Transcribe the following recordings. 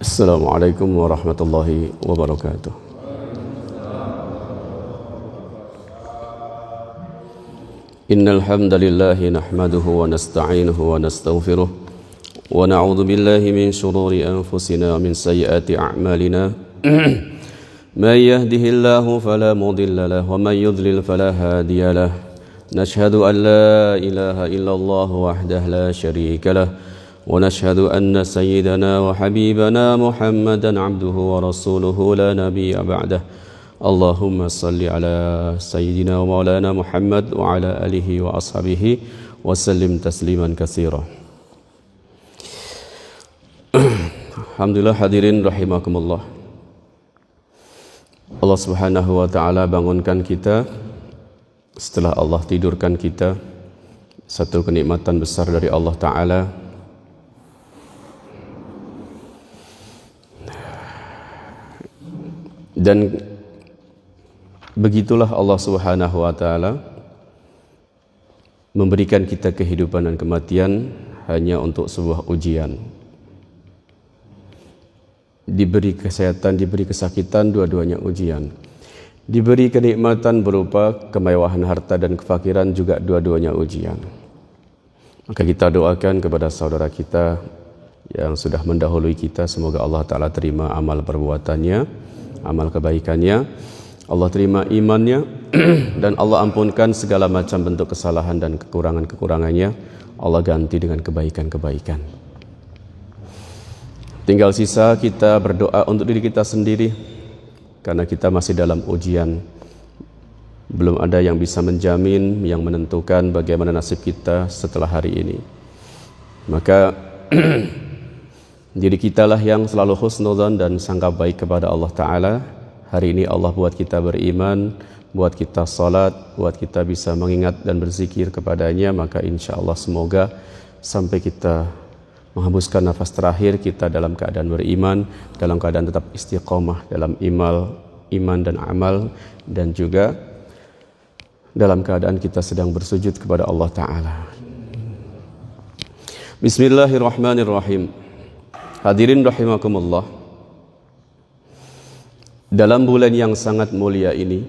Assalamualaikum warahmatullahi wabarakatuh. Innal hamdalillah nahmaduhu wa nasta'inuhu wa nastaghfiruh wa na'udzu billahi min shururi anfusina wa min sayyiati a'malina. May yahdihillahu fala mudilla lahu wa may yudlil fala hadiya lahu. Nashhadu an la ilaha illallah wahdahu la syarika lahu. ونشهد أن سيدنا وحبيبنا محمدا عبده ورسوله لا نبي بعده اللهم صل على سيدنا ومولانا محمد وعلى آله وأصحابه وسلم تسليما كثيرا. Alhamdulillah hadirin rahimakumullah. Allah Subhanahu wa taala bangunkan kita setelah Allah tidurkan kita. Satu kenikmatan besar dari Allah taala. Dan begitulah Allah Subhanahu wa taala memberikan kita kehidupan dan kematian hanya untuk sebuah ujian. Diberi kesehatan, diberi kesakitan, dua-duanya ujian. Diberi kenikmatan berupa kemewahan harta dan kefakiran, juga dua-duanya ujian. Maka kita doakan kepada saudara kita yang sudah mendahului kita, semoga Allah Ta'ala terima amal perbuatannya, amal kebaikannya, Allah terima imannya, dan Allah ampunkan segala macam bentuk kesalahan dan kekurangan-kekurangannya. Allah ganti dengan kebaikan-kebaikan. Tinggal sisa kita berdoa untuk diri kita sendiri, karena kita masih dalam ujian. Belum ada yang bisa menjamin, yang menentukan bagaimana nasib kita setelah hari ini. Maka diri kitalah yang selalu husnudzan dan sangka baik kepada Allah Ta'ala. Hari ini Allah buat kita beriman, buat kita salat, buat kita bisa mengingat dan berzikir kepadanya. Maka insya Allah semoga sampai kita menghembuskan nafas terakhir kita dalam keadaan beriman, dalam keadaan tetap istiqomah dalam iman dan amal, dan juga dalam keadaan kita sedang bersujud kepada Allah Ta'ala. Bismillahirrahmanirrahim. Hadirin rahimakumullah. Dalam bulan yang sangat mulia ini,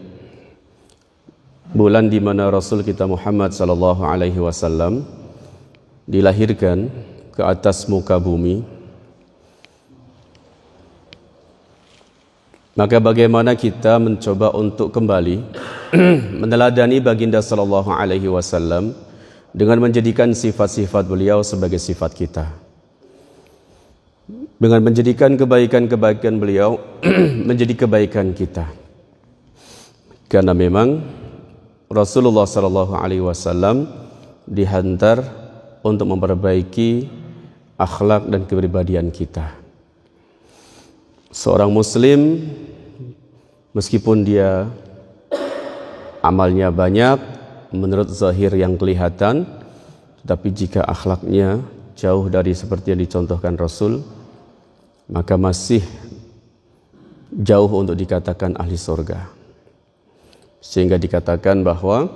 bulan di mana Rasul kita Muhammad sallallahu alaihi wasallam dilahirkan ke atas muka bumi, maka bagaimana kita mencoba untuk kembali meneladani baginda sallallahu alaihi wasallam dengan menjadikan sifat-sifat beliau sebagai sifat kita, dengan menjadikan kebaikan-kebaikan beliau menjadi kebaikan kita. Karena memang Rasulullah sallallahu alaihi wasallam dihantar untuk memperbaiki akhlak dan kepribadian kita. Seorang muslim meskipun dia amalnya banyak menurut zahir yang kelihatan, tapi jika akhlaknya jauh dari seperti yang dicontohkan Rasul, maka masih jauh untuk dikatakan ahli surga. Sehingga dikatakan bahwa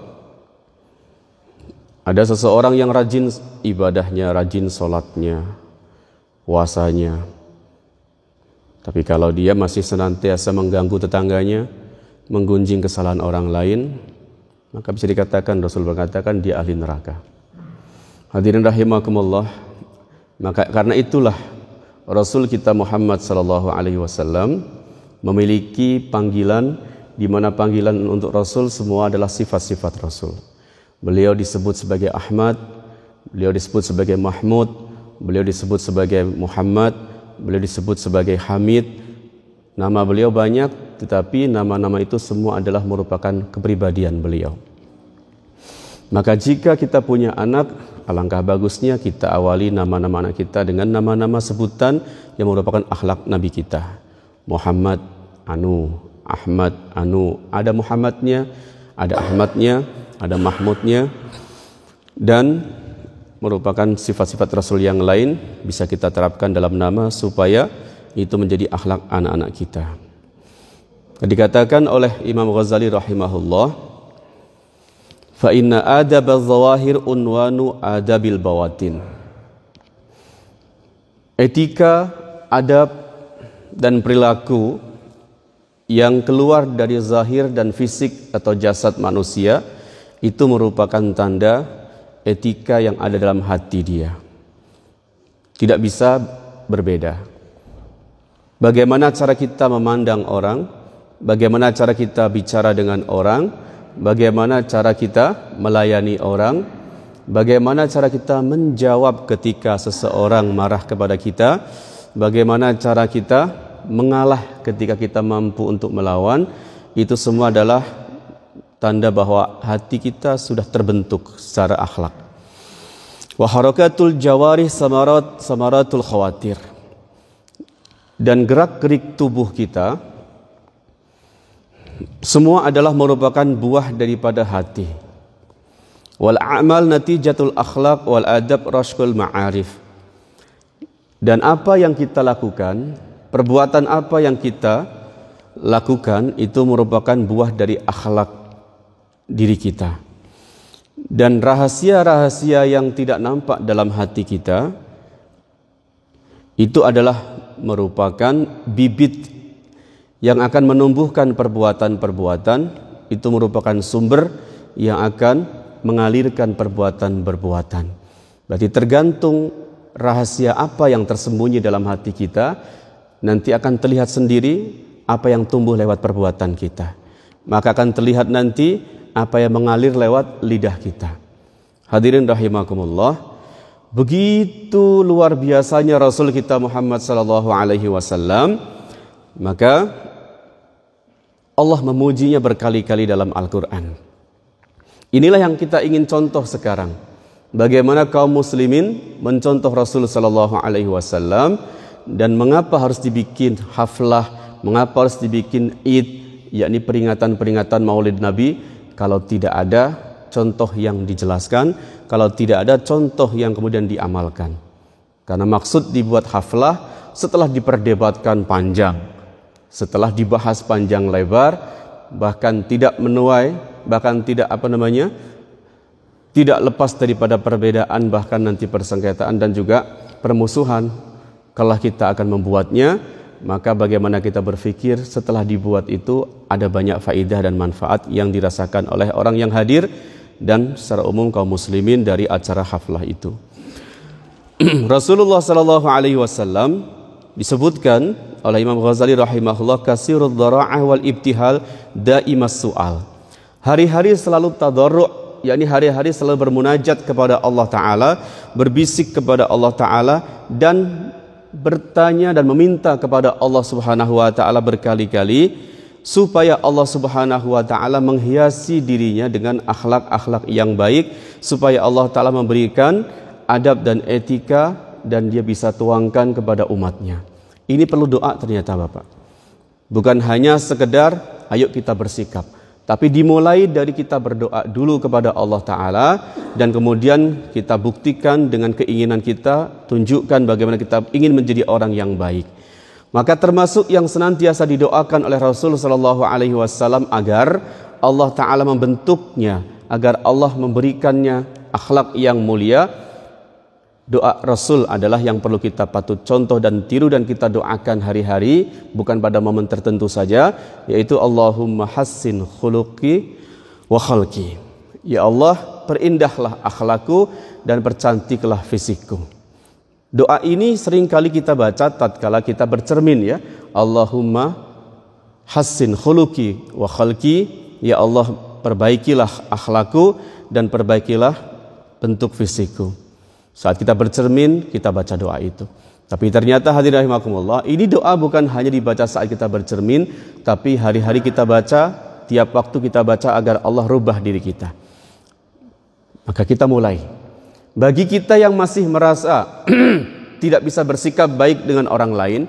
ada seseorang yang rajin ibadahnya, rajin sholatnya, puasanya, tapi kalau dia masih senantiasa mengganggu tetangganya, menggunjing kesalahan orang lain, maka bisa dikatakan, Rasul berkatakan, dia ahli neraka. Hadirin rahimakumullah. Maka karena itulah Rasul kita Muhammad sallallahu alaihi wasallam memiliki panggilan, di mana panggilan untuk Rasul semua adalah sifat-sifat Rasul. Beliau disebut sebagai Ahmad, beliau disebut sebagai Mahmud, beliau disebut sebagai Muhammad, beliau disebut sebagai Hamid. Nama beliau banyak, tetapi nama-nama itu semua adalah merupakan kepribadian beliau. Maka jika kita punya anak, alangkah bagusnya kita awali nama-nama anak kita dengan nama-nama sebutan yang merupakan akhlak Nabi kita. Muhammad, Anu, Ahmad, Anu. Ada Muhammadnya, ada Ahmadnya, ada Mahmudnya, dan merupakan sifat-sifat Rasul yang lain bisa kita terapkan dalam nama supaya itu menjadi akhlak anak-anak kita. Dikatakan oleh Imam Ghazali rahimahullah, fa inna adab az-zawahir unwanu adabil bawatin. Etika, adab dan perilaku yang keluar dari zahir dan fisik atau jasad manusia itu merupakan tanda etika yang ada dalam hati dia. Tidak bisa berbeda. Bagaimana cara kita memandang orang, bagaimana cara kita bicara dengan orang, bagaimana cara kita melayani orang, bagaimana cara kita menjawab ketika seseorang marah kepada kita, bagaimana cara kita mengalah ketika kita mampu untuk melawan, itu semua adalah tanda bahwa hati kita sudah terbentuk secara akhlak. Wa harakatul jawarih samaratul khawatir. Dan gerak-gerik tubuh kita semua adalah merupakan buah daripada hati. Wal a'mal natijatul akhlaq wal adab rashkul ma'arif. Dan apa yang kita lakukan, perbuatan apa yang kita lakukan itu merupakan buah dari akhlak diri kita. Dan rahasia-rahasia yang tidak nampak dalam hati kita itu adalah merupakan bibit yang akan menumbuhkan perbuatan-perbuatan, itu merupakan sumber yang akan mengalirkan perbuatan-perbuatan. Berarti tergantung rahasia apa yang tersembunyi dalam hati kita, nanti akan terlihat sendiri apa yang tumbuh lewat perbuatan kita. Maka akan terlihat nanti apa yang mengalir lewat lidah kita. Hadirin rahimakumullah, begitu luar biasanya Rasul kita Muhammad sallallahu alaihi wasallam, maka Allah memujinya berkali-kali dalam Al-Qur'an. Inilah yang kita ingin contoh sekarang. Bagaimana kaum muslimin mencontoh Rasul sallallahu alaihi wasallam, dan mengapa harus dibikin haflah, mengapa harus dibikin Id, yakni peringatan-peringatan Maulid Nabi, kalau tidak ada contoh yang dijelaskan, kalau tidak ada contoh yang kemudian diamalkan. Karena maksud dibuat haflah setelah diperdebatkan panjang, setelah dibahas panjang lebar, bahkan tidak menuai, bahkan tidak tidak lepas daripada perbedaan, bahkan nanti persengketaan dan juga permusuhan. Kalau kita akan membuatnya, maka bagaimana kita berpikir setelah dibuat itu ada banyak faedah dan manfaat yang dirasakan oleh orang yang hadir dan secara umum kaum muslimin dari acara haflah itu. Rasulullah sallallahu alaihi wasallam disebutkan oleh Imam Ghazali rahimahullah, kasirud dhara'ah wal ibtihal daimas su'al. Hari-hari selalu tadarru', yakni hari-hari selalu bermunajat kepada Allah Ta'ala, berbisik kepada Allah Ta'ala, dan bertanya dan meminta kepada Allah Subhanahu wa Ta'ala berkali-kali supaya Allah Subhanahu wa Ta'ala menghiasi dirinya dengan akhlak-akhlak yang baik, supaya Allah Ta'ala memberikan adab dan etika dan dia bisa tuangkan kepada umatnya. Ini perlu doa ternyata Bapak. Bukan hanya sekedar ayo kita bersikap, tapi dimulai dari kita berdoa dulu kepada Allah Ta'ala, dan kemudian kita buktikan dengan keinginan kita, tunjukkan bagaimana kita ingin menjadi orang yang baik. Maka termasuk yang senantiasa didoakan oleh Rasul Sallallahu Alaihi Wasallam agar Allah Ta'ala membentuknya, agar Allah memberikannya akhlak yang mulia. Doa Rasul adalah yang perlu kita patut contoh dan tiru dan kita doakan hari-hari, bukan pada momen tertentu saja, yaitu Allahumma hassin khuluqi wa khalqi. Ya Allah, perindahlah akhlakku dan percantiklah fisikku. Doa ini seringkali kita baca tatkala kita bercermin, ya. Allahumma hassin khuluqi wa khalqi. Ya Allah, perbaikilah akhlakku dan perbaikilah bentuk fisikku. Saat kita bercermin, kita baca doa itu. Tapi ternyata hadirin rahimakumullah, ini doa bukan hanya dibaca saat kita bercermin, tapi hari-hari kita baca, tiap waktu kita baca agar Allah rubah diri kita. Maka kita mulai. Bagi kita yang masih merasa tidak bisa bersikap baik dengan orang lain,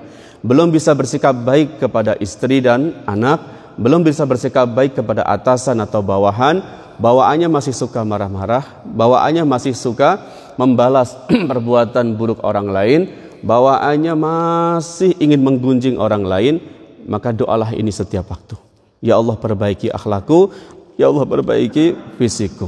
belum bisa bersikap baik kepada istri dan anak, belum bisa bersikap baik kepada atasan atau bawahan, bawaannya masih suka marah-marah, bawaannya masih suka membalas perbuatan buruk orang lain, bawaannya masih ingin menggunjing orang lain, maka doalah ini setiap waktu. Ya Allah, perbaiki akhlakku, ya Allah, perbaiki fisikku.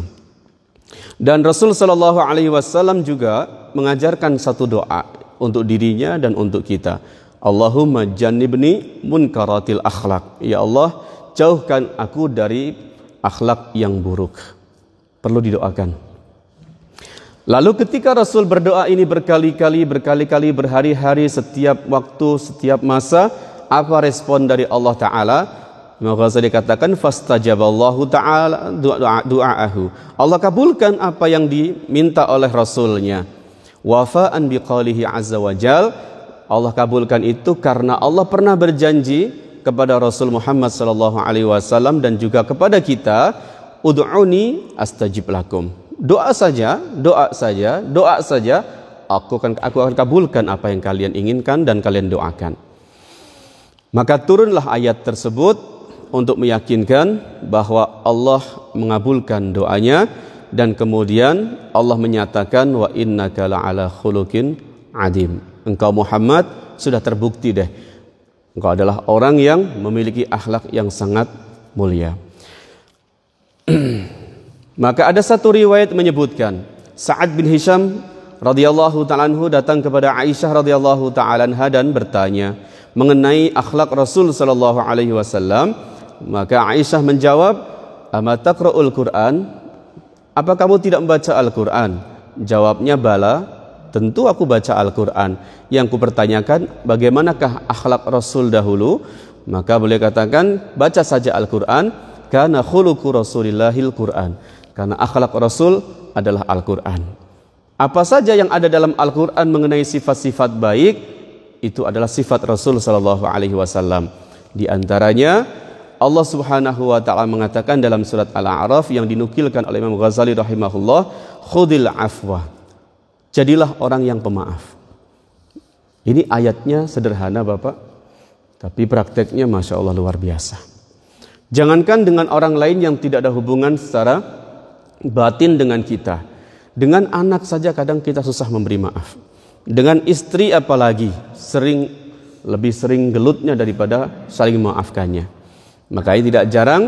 Dan Rasul Sallallahu Alaihi Wasallam juga mengajarkan satu doa untuk dirinya dan untuk kita. Allahumma jannibni munkaratil akhlak. Ya Allah, jauhkan aku dari akhlak yang buruk. Perlu didoakan. Lalu ketika Rasul berdoa ini berkali-kali, berhari-hari, setiap waktu, setiap masa, apa respon dari Allah Ta'ala? Imam Ghazali katakan, fastajaballahu ta'ala du'aahu. Allah kabulkan apa yang diminta oleh Rasulnya. Wafa'an biqalihi azza wa jal. Allah kabulkan itu karena Allah pernah berjanji kepada Rasul Muhammad SAW dan juga kepada kita, ud'uni astajib lakum. Doa saja, aku akan kabulkan apa yang kalian inginkan dan kalian doakan. Maka turunlah ayat tersebut untuk meyakinkan bahwa Allah mengabulkan doanya, dan kemudian Allah menyatakan wa innaka la'ala khuluqin adim. Engkau Muhammad sudah terbukti deh, engkau adalah orang yang memiliki akhlak yang sangat mulia. Maka ada satu riwayat menyebutkan Sa'ad bin Hisham radhiyallahu ta'ala anhu datang kepada Aisyah radhiyallahu ta'ala anha dan bertanya mengenai akhlak Rasul sallallahu alaihi wasallam. Maka Aisyah menjawab, "Ama taqra'ul Qur'an?" Apa kamu tidak membaca Al-Qur'an? Jawabnya, "Bala, tentu aku baca Al-Qur'an." Yang kupertanyakan, bagaimanakah akhlak Rasul dahulu? Maka beliau katakan, baca saja Al-Qur'an, karena khuluqu Rasulillahil Qur'an. Karena akhlak Rasul adalah Al-Qur'an. Apa saja yang ada dalam Al-Qur'an mengenai sifat-sifat baik, itu adalah sifat Rasul sallallahu alaihi wasallam. Di antaranya Allah Subhanahu wa taala mengatakan dalam surat Al-A'raf yang dinukilkan oleh Imam Ghazali rahimahullah, khudil afwa. Jadilah orang yang pemaaf. Ini ayatnya sederhana Bapak, tapi prakteknya Masya Allah luar biasa. Jangankan dengan orang lain yang tidak ada hubungan secara batin dengan kita, dengan anak saja kadang kita susah memberi maaf. Dengan istri apalagi lebih sering gelutnya daripada saling memaafkannya. Makanya tidak jarang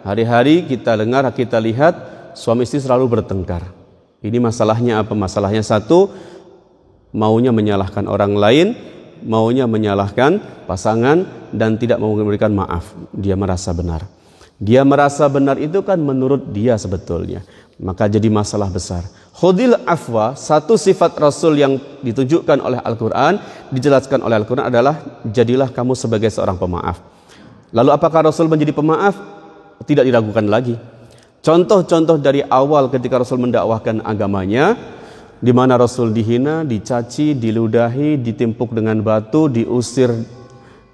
hari-hari kita dengar, kita lihat suami istri selalu bertengkar. Ini masalahnya apa? Masalahnya satu, maunya menyalahkan orang lain, maunya menyalahkan pasangan dan tidak mau memberikan maaf. Dia merasa benar. Dia merasa benar itu kan menurut dia sebetulnya. Maka jadi masalah besar. Khudil afwa, satu sifat Rasul yang ditunjukkan oleh Al-Quran, dijelaskan oleh Al-Quran adalah jadilah kamu sebagai seorang pemaaf. Lalu apakah Rasul menjadi pemaaf? Tidak diragukan lagi. Contoh-contoh dari awal ketika Rasul mendakwahkan agamanya, di mana Rasul dihina, dicaci, diludahi, ditimpuk dengan batu, diusir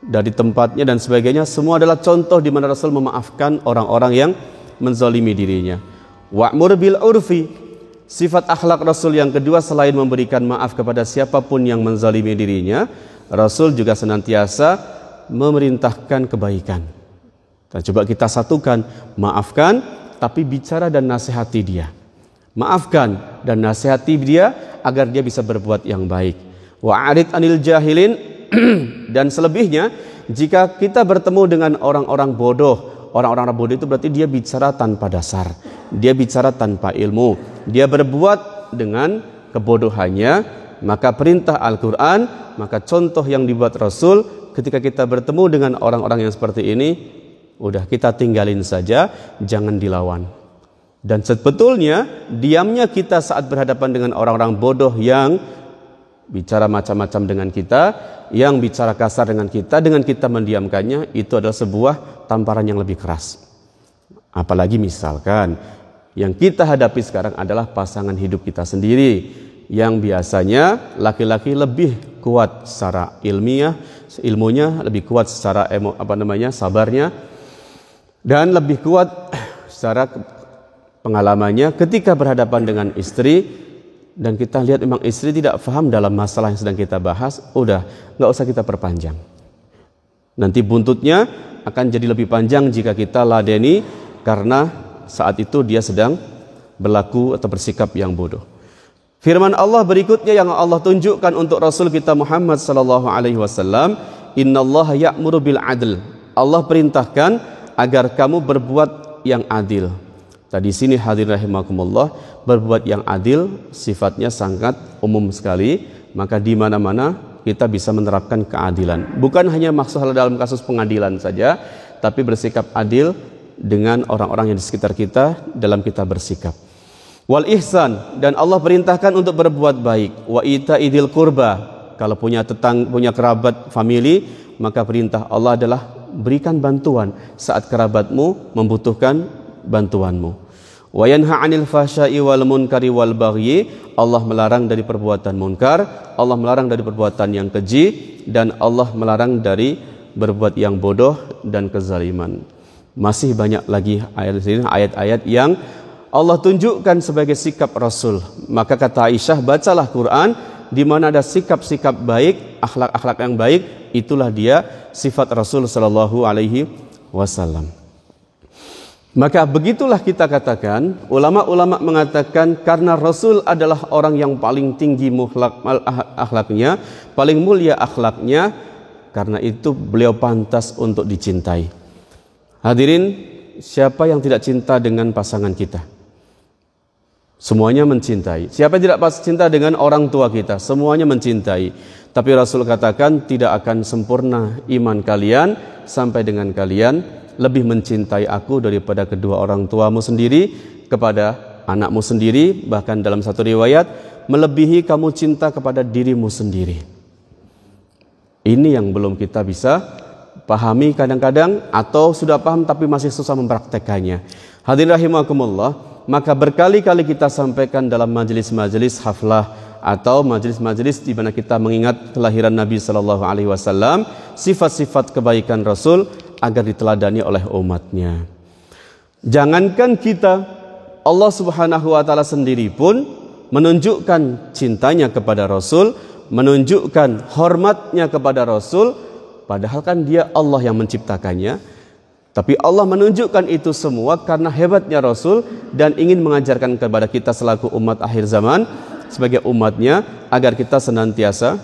dari tempatnya dan sebagainya, semua adalah contoh di mana Rasul memaafkan orang-orang yang menzalimi dirinya. Wa'mur bil urfi, sifat akhlak Rasul yang kedua selain memberikan maaf kepada siapapun yang menzalimi dirinya, Rasul juga senantiasa memerintahkan kebaikan. Dan coba kita satukan, maafkan tapi bicara dan nasihati dia. Maafkan dan nasihati dia agar dia bisa berbuat yang baik. Wa'arid anil jahilin, dan selebihnya jika kita bertemu dengan orang-orang bodoh, orang-orang bodoh itu berarti dia bicara tanpa dasar, dia bicara tanpa ilmu, dia berbuat dengan kebodohannya. Maka perintah Al-Quran, maka contoh yang dibuat Rasul, ketika kita bertemu dengan orang-orang yang seperti ini, udah kita tinggalin saja, jangan dilawan. Dan sebetulnya diamnya kita saat berhadapan dengan orang-orang bodoh yang bicara macam-macam dengan kita, yang bicara kasar dengan kita mendiamkannya, itu adalah sebuah tamparan yang lebih keras. Apalagi misalkan yang kita hadapi sekarang adalah pasangan hidup kita sendiri, yang biasanya laki-laki lebih kuat secara ilmunya lebih kuat secara sabarnya, dan lebih kuat secara pengalamannya ketika berhadapan dengan istri. Dan kita lihat memang istri tidak paham dalam masalah yang sedang kita bahas, udah nggak usah kita perpanjang. Nanti buntutnya akan jadi lebih panjang jika kita ladeni, karena saat itu dia sedang berlaku atau bersikap yang bodoh. Firman Allah berikutnya yang Allah tunjukkan untuk Rasul kita Muhammad sallallahu alaihi wasallam, innallaha ya'muru bil adl. Allah perintahkan agar kamu berbuat yang adil. Tadi sini hadirin rahimakumullah, berbuat yang adil sifatnya sangat umum sekali, maka di mana-mana kita bisa menerapkan keadilan. Bukan hanya masalah dalam kasus pengadilan saja, tapi bersikap adil dengan orang-orang yang di sekitar kita dalam kita bersikap. Wal ihsan, dan Allah perintahkan untuk berbuat baik. Wa ita idil kurba, kalau punya kerabat famili, maka perintah Allah adalah berikan bantuan saat kerabatmu membutuhkan bantuanmu. Wa yanha 'anil fahsya'i wal munkari wal baghyi, Allah melarang dari perbuatan munkar, Allah melarang dari perbuatan yang keji, dan Allah melarang dari berbuat yang bodoh dan kezaliman. Masih banyak lagi ayat-ayat yang Allah tunjukkan sebagai sikap Rasul. Maka kata Aisyah, bacalah Quran di mana ada sikap-sikap baik, akhlak-akhlak yang baik, itulah dia sifat Rasul sallallahu alaihi wasallam. Maka begitulah kita katakan, ulama-ulama mengatakan karena Rasul adalah orang yang paling tinggi akhlaknya, paling mulia akhlaknya, karena itu beliau pantas untuk dicintai. Hadirin, siapa yang tidak cinta dengan pasangan kita? Semuanya mencintai. Siapa yang tidak cinta dengan orang tua kita? Semuanya mencintai. Tapi Rasul katakan tidak akan sempurna iman kalian sampai dengan kalian lebih mencintai aku daripada kedua orang tuamu sendiri, kepada anakmu sendiri, bahkan dalam satu riwayat melebihi kamu cinta kepada dirimu sendiri. Ini yang belum kita bisa pahami kadang-kadang, atau sudah paham tapi masih susah mempraktekannya. Hadirin rahimakumullah, maka berkali-kali kita sampaikan dalam majelis-majelis haflah atau majelis-majelis di mana kita mengingat kelahiran Nabi sallallahu alaihi wasallam, sifat-sifat kebaikan Rasul agar diteladani oleh umatnya. Jangankan kita, Allah Subhanahu wa taala sendiri pun menunjukkan cintanya kepada Rasul, menunjukkan hormatnya kepada Rasul, padahal kan dia Allah yang menciptakannya. Tapi Allah menunjukkan itu semua karena hebatnya Rasul dan ingin mengajarkan kepada kita selaku umat akhir zaman sebagai umatnya agar kita senantiasa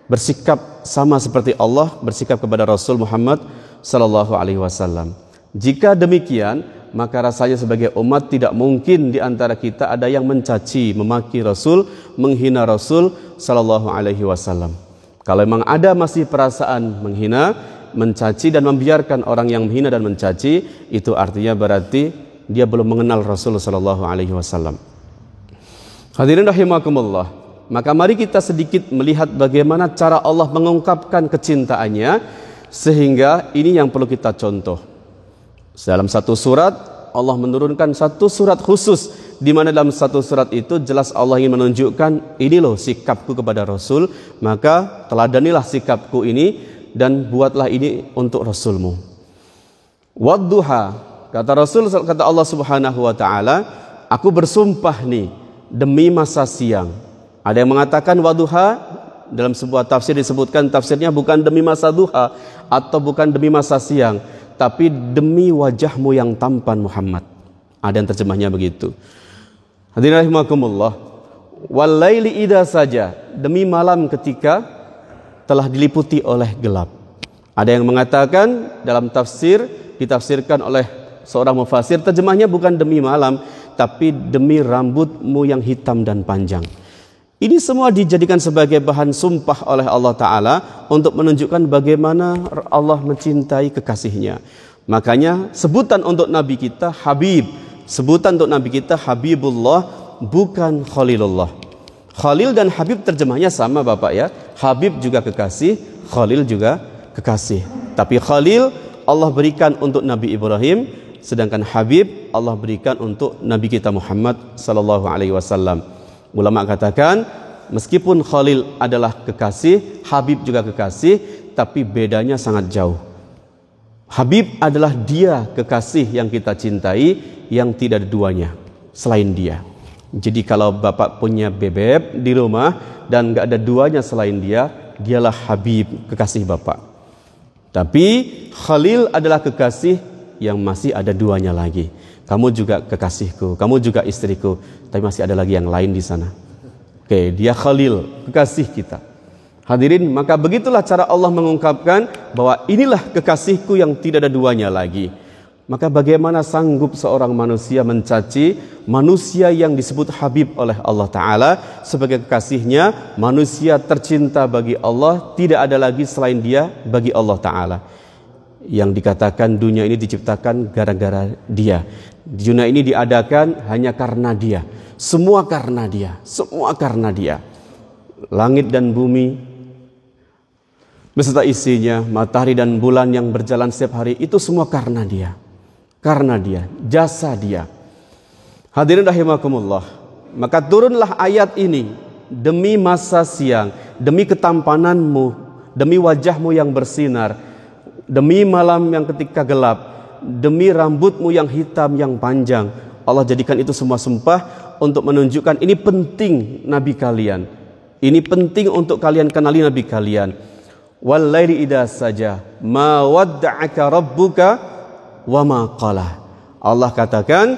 bersikap sama seperti Allah bersikap kepada Rasul Muhammad sallallahu alaihi wasallam. Jika demikian, maka rasanya sebagai umat tidak mungkin di antara kita ada yang mencaci, memaki Rasul, menghina Rasul sallallahu alaihi wasallam. Kalau memang ada masih perasaan menghina, mencaci dan membiarkan orang yang menghina dan mencaci, itu artinya berarti dia belum mengenal Rasul sallallahu alaihi wasallam. Hadirin rahimakumullah, maka mari kita sedikit melihat bagaimana cara Allah mengungkapkan kecintaannya, sehingga ini yang perlu kita contoh. Dalam satu surat Allah menurunkan satu surat khusus, di mana dalam satu surat itu jelas Allah ingin menunjukkan ini loh sikapku kepada Rasul, maka teladanilah sikapku ini dan buatlah ini untuk Rasulmu. Wadduha, kata Rasul, kata Allah Subhanahu wa taala, aku bersumpah nih demi masa siang. Ada yang mengatakan wadduha, dalam sebuah tafsir disebutkan tafsirnya bukan demi masa duha atau bukan demi masa siang, tapi demi wajahmu yang tampan Muhammad. Ada yang terjemahnya begitu. Hadirin rahimakumullah, wal laili idza saja, demi malam ketika telah diliputi oleh gelap. Ada yang mengatakan dalam tafsir ditafsirkan oleh seorang mufasir, terjemahnya bukan demi malam tapi demi rambutmu yang hitam dan panjang. Ini semua dijadikan sebagai bahan sumpah oleh Allah Ta'ala untuk menunjukkan bagaimana Allah mencintai kekasihnya. Makanya sebutan untuk Nabi kita Habib, sebutan untuk Nabi kita Habibullah, bukan Khalilullah. Khalil dan Habib terjemahnya sama Bapak ya. Habib juga kekasih, Khalil juga kekasih. Tapi Khalil Allah berikan untuk Nabi Ibrahim, sedangkan Habib Allah berikan untuk Nabi kita Muhammad sallallahu alaihi wasallam. Ulama katakan meskipun Khalil adalah kekasih, Habib juga kekasih, tapi bedanya sangat jauh. Habib adalah dia kekasih yang kita cintai, yang tidak ada duanya selain dia. Jadi kalau Bapak punya bebek di rumah dan gak ada duanya selain dia, dialah Habib, kekasih Bapak. Tapi Khalil adalah kekasih yang masih ada duanya lagi. Kamu juga kekasihku, kamu juga istriku, tapi masih ada lagi yang lain di sana. Oke, dia Khalil, kekasih kita. Hadirin, maka begitulah cara Allah mengungkapkan bahwa inilah kekasihku yang tidak ada duanya lagi. Maka bagaimana sanggup seorang manusia mencaci manusia yang disebut Habib oleh Allah Ta'ala sebagai kekasihnya, manusia tercinta bagi Allah, tidak ada lagi selain dia bagi Allah Ta'ala. Yang dikatakan dunia ini diciptakan gara-gara dia, dunia ini diadakan hanya karena dia, semua karena dia, semua karena dia. Langit dan bumi beserta isinya, matahari dan bulan yang berjalan setiap hari, itu semua karena dia. Karena dia, jasa dia. Hadirin rahimakumullah, maka turunlah ayat ini demi masa siang, demi ketampananmu, demi wajahmu yang bersinar, demi malam yang ketika gelap, demi rambutmu yang hitam yang panjang. Allah jadikan itu semua sumpah untuk menunjukkan ini penting Nabi kalian. Ini penting untuk kalian kenali Nabi kalian. Wallaili idza saja ma wadda'aka rabbuka wa ma qala. Allah katakan,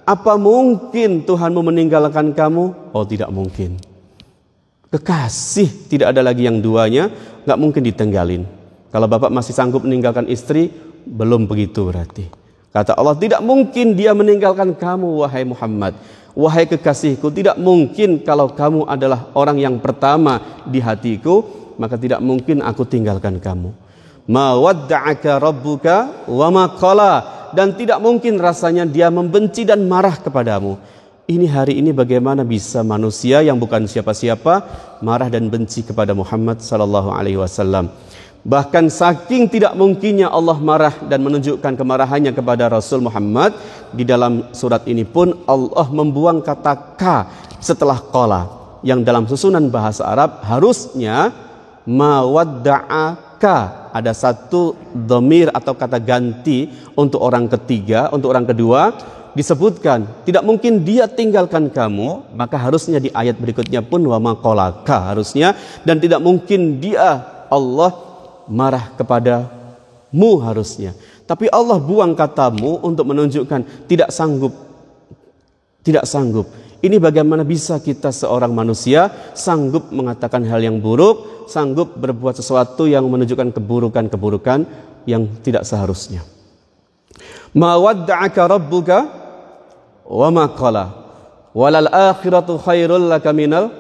apa mungkin Tuhanmu meninggalkan kamu? Oh, tidak mungkin. Kekasih tidak ada lagi yang duanya, enggak mungkin ditinggalin. Kalau bapak masih sanggup meninggalkan istri, belum begitu berarti. Kata Allah, tidak mungkin dia meninggalkan kamu wahai Muhammad. Wahai kekasihku, tidak mungkin kalau kamu adalah orang yang pertama di hatiku, maka tidak mungkin aku tinggalkan kamu. Ma wadda'aka rabbuka wa ma qala, dan tidak mungkin rasanya dia membenci dan marah kepadamu. Ini hari ini bagaimana bisa manusia yang bukan siapa-siapa marah dan benci kepada Muhammad sallallahu alaihi wasallam. Bahkan saking tidak mungkinnya Allah marah dan menunjukkan kemarahannya kepada Rasul Muhammad, di dalam surat ini pun Allah membuang kata ka setelah qala, yang dalam susunan bahasa Arab harusnya ma wadda'aka, ada satu dhamir atau kata ganti untuk orang ketiga, untuk orang kedua disebutkan, tidak mungkin dia tinggalkan kamu, maka harusnya di ayat berikutnya pun wa ma qalaka harusnya, dan tidak mungkin dia Allah marah kepadamu harusnya. Tapi Allah buang katamu untuk menunjukkan tidak sanggup. Tidak sanggup. Ini bagaimana bisa kita seorang manusia sanggup mengatakan hal yang buruk, sanggup berbuat sesuatu yang menunjukkan keburukan-keburukan yang tidak seharusnya. Ma wadda'aka rabbuka wa ma qala walal akhiratu khairul laka minal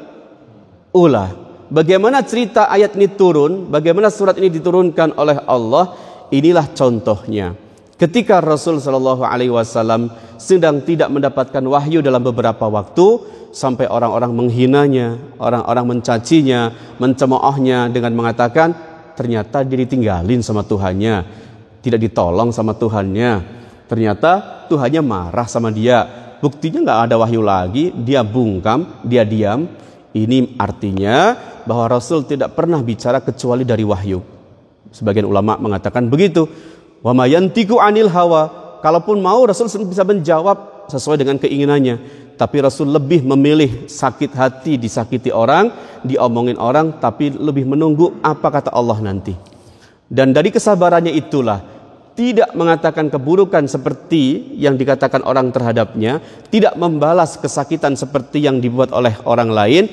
ula. Bagaimana cerita ayat ini turun, bagaimana surat ini diturunkan oleh Allah, inilah contohnya. Ketika Rasul sallallahu alaihi wasallam sedang tidak mendapatkan wahyu dalam beberapa waktu, sampai orang-orang menghinanya, orang-orang mencacinya, mencemoohnya dengan mengatakan ternyata dia ditinggalin sama Tuhannya, tidak ditolong sama Tuhannya, ternyata Tuhannya marah sama dia. Buktinya nggak ada wahyu lagi, dia bungkam, dia diam. Ini artinya bahwa Rasul tidak pernah bicara kecuali dari wahyu. Sebagian ulama mengatakan begitu. Wa ma yantiqu 'anil hawa. Kalaupun mau Rasul bisa menjawab sesuai dengan keinginannya, tapi Rasul lebih memilih sakit hati, disakiti orang, diomongin orang, tapi lebih menunggu apa kata Allah nanti. Dan dari kesabarannya itulah tidak mengatakan keburukan seperti yang dikatakan orang terhadapnya, tidak membalas kesakitan seperti yang dibuat oleh orang lain,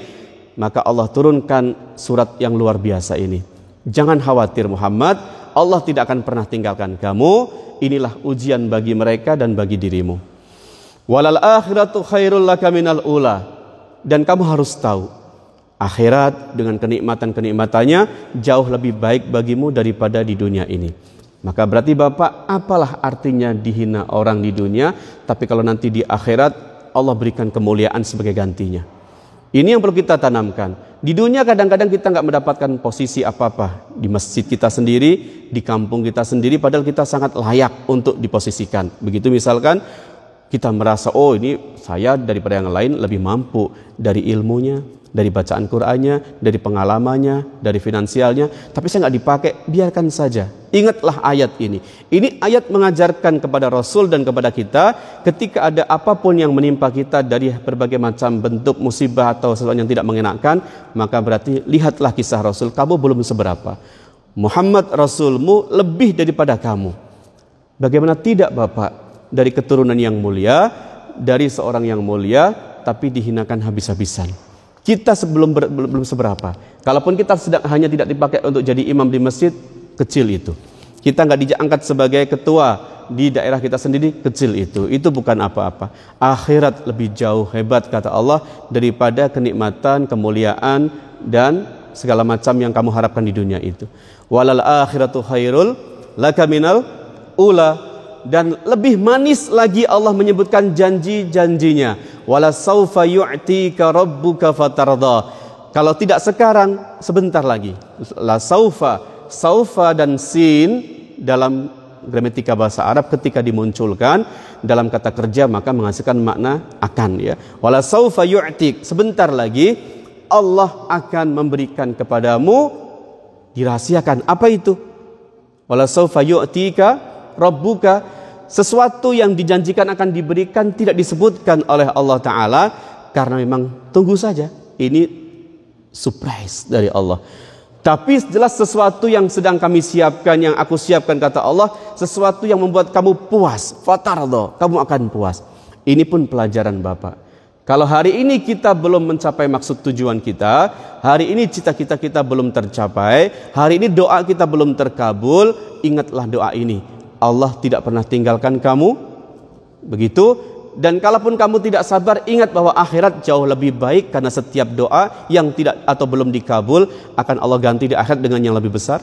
maka Allah turunkan surat yang luar biasa ini. Jangan khawatir Muhammad, Allah tidak akan pernah tinggalkan kamu. Inilah ujian bagi mereka dan bagi dirimu. Walal akhiratu khairul laka minal ula. Dan kamu harus tahu, akhirat dengan kenikmatan-kenikmatannya jauh lebih baik bagimu daripada di dunia ini. Maka berarti Bapak, apalah artinya dihina orang di dunia, tapi kalau nanti di akhirat Allah berikan kemuliaan sebagai gantinya. Ini yang perlu kita tanamkan. Di dunia kadang-kadang kita nggak mendapatkan posisi apa-apa. Di masjid kita sendiri, di kampung kita sendiri, padahal kita sangat layak untuk diposisikan. Begitu misalkan kita merasa, oh ini saya daripada yang lain lebih mampu dari ilmunya, dari bacaan Qur'annya, dari pengalamannya, dari finansialnya, tapi saya nggak dipakai, biarkan saja. Ingatlah ayat ini. Ini ayat mengajarkan kepada Rasul dan kepada kita, ketika ada apapun yang menimpa kita dari berbagai macam bentuk musibah atau sesuatu yang tidak mengenakan, maka berarti lihatlah kisah Rasul, kamu belum seberapa. Muhammad Rasulmu lebih daripada kamu. Bagaimana tidak Bapak, dari keturunan yang mulia, dari seorang yang mulia, tapi dihinakan habis-habisan. Kita belum seberapa. Kalaupun kita hanya tidak dipakai untuk jadi imam di masjid, kecil itu. Kita nggak diangkat sebagai ketua di daerah kita sendiri, kecil itu bukan apa-apa. Akhirat lebih jauh hebat kata Allah daripada kenikmatan, kemuliaan dan segala macam yang kamu harapkan di dunia itu. Walal akhiratu khairul laka minal ula. Dan lebih manis lagi Allah menyebutkan janji-janjinya. Wala saufa yu'tika rabbuka fatarda. Kalau tidak sekarang, sebentar lagi. La saufa dan sin dalam gramatika bahasa Arab ketika dimunculkan dalam kata kerja maka menghasilkan makna akan, ya. Wala saufa yu'tik, sebentar lagi Allah akan memberikan kepadamu, dirahasiakan. Apa itu? Wala saufa yu'tika Rabbuka, sesuatu yang dijanjikan akan diberikan tidak disebutkan oleh Allah Ta'ala karena memang tunggu saja, ini surprise dari Allah. Tapi jelas sesuatu yang sedang kami siapkan, yang aku siapkan kata Allah, sesuatu yang membuat kamu puas, fatardo, kamu akan puas. Ini pun pelajaran Bapak. Kalau hari ini kita belum mencapai maksud tujuan kita, hari ini cita-cita kita belum tercapai, hari ini doa kita belum terkabul, ingatlah doa ini. Allah tidak pernah tinggalkan kamu, begitu. Dan kalaupun kamu tidak sabar, ingat bahwa akhirat jauh lebih baik karena setiap doa yang tidak atau belum dikabul akan Allah ganti di akhirat dengan yang lebih besar.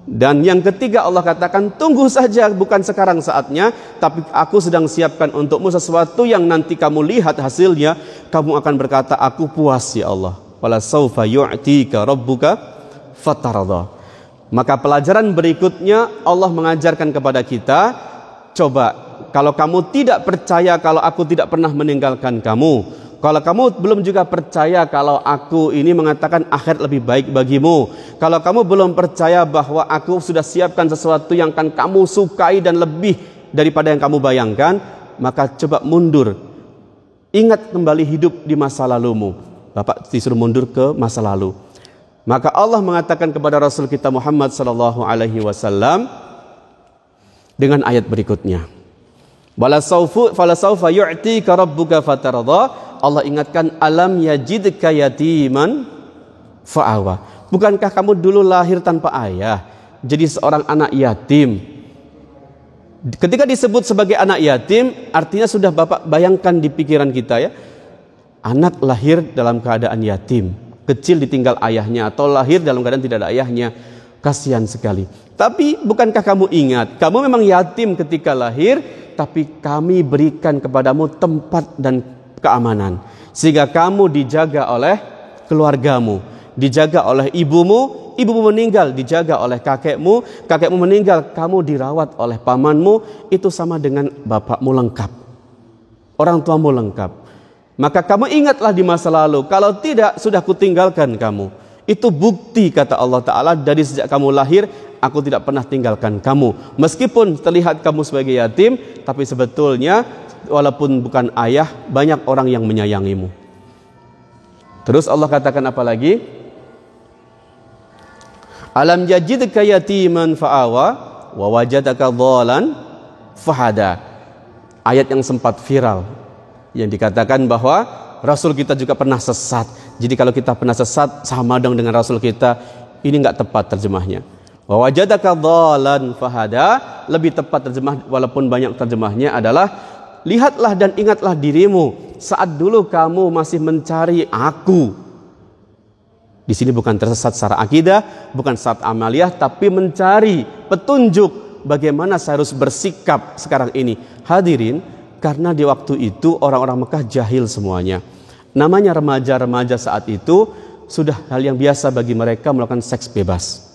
Dan yang ketiga Allah katakan, tunggu saja, bukan sekarang saatnya, tapi aku sedang siapkan untukmu sesuatu yang nanti kamu lihat hasilnya, kamu akan berkata, aku puas ya Allah. Wala saufa yu'tika rabbuka fatarda. Maka pelajaran berikutnya Allah mengajarkan kepada kita, coba kalau kamu tidak percaya kalau aku tidak pernah meninggalkan kamu, kalau kamu belum juga percaya kalau aku ini mengatakan akhirat lebih baik bagimu, kalau kamu belum percaya bahwa aku sudah siapkan sesuatu yang akan kamu sukai dan lebih daripada yang kamu bayangkan, maka coba mundur, ingat kembali hidup di masa lalumu. Bapak disuruh mundur ke masa lalu. Maka Allah mengatakan kepada Rasul kita Muhammad sallallahu alaihi wasallam dengan ayat berikutnya. Wala saufa yu'tika rabbuka fatarda. Allah ingatkan, alam yajidka yatiman fa'awa. Bukankah kamu dulu lahir tanpa ayah, jadi seorang anak yatim? Ketika disebut sebagai anak yatim, artinya sudah Bapak bayangkan di pikiran kita, ya. Anak lahir dalam keadaan yatim, kecil ditinggal ayahnya, atau lahir dalam keadaan tidak ada ayahnya, kasihan sekali. Tapi bukankah kamu ingat, kamu memang yatim ketika lahir, tapi kami berikan kepadamu tempat dan keamanan, sehingga kamu dijaga oleh keluargamu, dijaga oleh ibumu, ibumu meninggal dijaga oleh kakekmu, kakekmu meninggal kamu dirawat oleh pamanmu. Itu sama dengan bapakmu lengkap, orang tuamu lengkap. Maka kamu ingatlah di masa lalu, kalau tidak sudah kutinggalkan kamu. Itu bukti kata Allah Ta'ala, dari sejak kamu lahir aku tidak pernah tinggalkan kamu. Meskipun terlihat kamu sebagai yatim, tapi sebetulnya walaupun bukan ayah, banyak orang yang menyayangimu. Terus Allah katakan apa lagi? Alam yajidka yatiman fa'awa wa wajadaka dhalan fahada. Ayat yang sempat viral, yang dikatakan bahwa Rasul kita juga pernah sesat. Jadi kalau kita pernah sesat, sama dong dengan Rasul kita. Ini enggak tepat terjemahnya. Wa wajadaka dhalan fahada. Lebih tepat terjemah, walaupun banyak terjemahnya, adalah lihatlah dan ingatlah dirimu saat dulu kamu masih mencari aku. Di sini bukan tersesat secara akidah, bukan saat amaliyah, tapi mencari petunjuk bagaimana saya harus bersikap sekarang ini. Hadirin, karena di waktu itu orang-orang Mekah jahil semuanya. Namanya remaja-remaja saat itu sudah hal yang biasa bagi mereka melakukan seks bebas.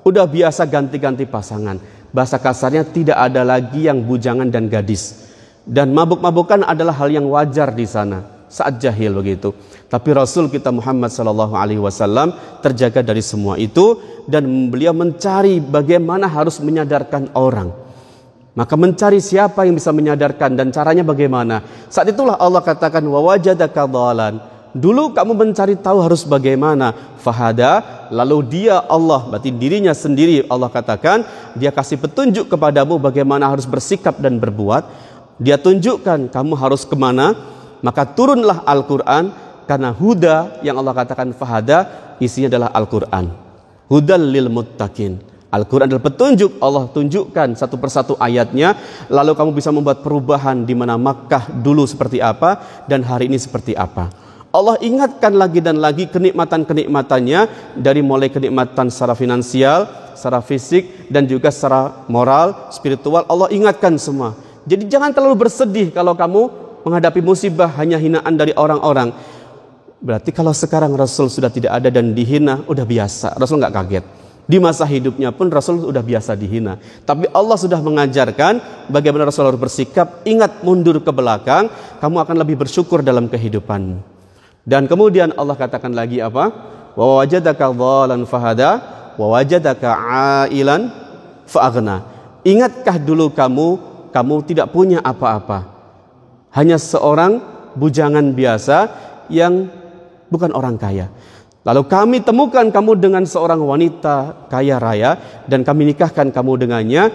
Udah biasa ganti-ganti pasangan. Bahasa kasarnya tidak ada lagi yang bujangan dan gadis. Dan mabuk-mabukan adalah hal yang wajar di sana saat jahil begitu. Tapi Rasul kita Muhammad SAW terjaga dari semua itu, dan beliau mencari bagaimana harus menyadarkan orang. Maka mencari siapa yang bisa menyadarkan dan caranya bagaimana. Saat itulah Allah katakan wa wajadaka dhalan. Dulu kamu mencari tahu harus bagaimana. Fahada, lalu dia Allah, berarti dirinya sendiri Allah katakan, dia kasih petunjuk kepadamu bagaimana harus bersikap dan berbuat. Dia tunjukkan kamu harus kemana. Maka turunlah Al-Quran, karena huda yang Allah katakan fahada, isinya adalah Al-Quran. Hudal lil muttaqin. Al-Quran adalah petunjuk. Allah tunjukkan satu persatu ayatnya, lalu kamu bisa membuat perubahan di mana Makkah dulu seperti apa dan hari ini seperti apa. Allah ingatkan lagi dan lagi kenikmatan-kenikmatannya, dari mulai kenikmatan secara finansial, secara fisik, dan juga secara moral, spiritual. Allah ingatkan semua. Jadi jangan terlalu bersedih kalau kamu menghadapi musibah hanya hinaan dari orang-orang. Berarti kalau sekarang Rasul sudah tidak ada dan dihina, udah biasa. Rasul nggak kaget. Di masa hidupnya pun Rasul sudah biasa dihina. Tapi Allah sudah mengajarkan bagaimana Rasul harus bersikap. Ingat, mundur ke belakang, kamu akan lebih bersyukur dalam kehidupanmu. Dan kemudian Allah katakan lagi apa? Wa wajadaka dhalan fahada wa wajadaka ailan fa'aghna. Ingatkah dulu kamu tidak punya apa-apa. Hanya seorang bujangan biasa yang bukan orang kaya. Lalu kami temukan kamu dengan seorang wanita kaya raya dan kami nikahkan kamu dengannya,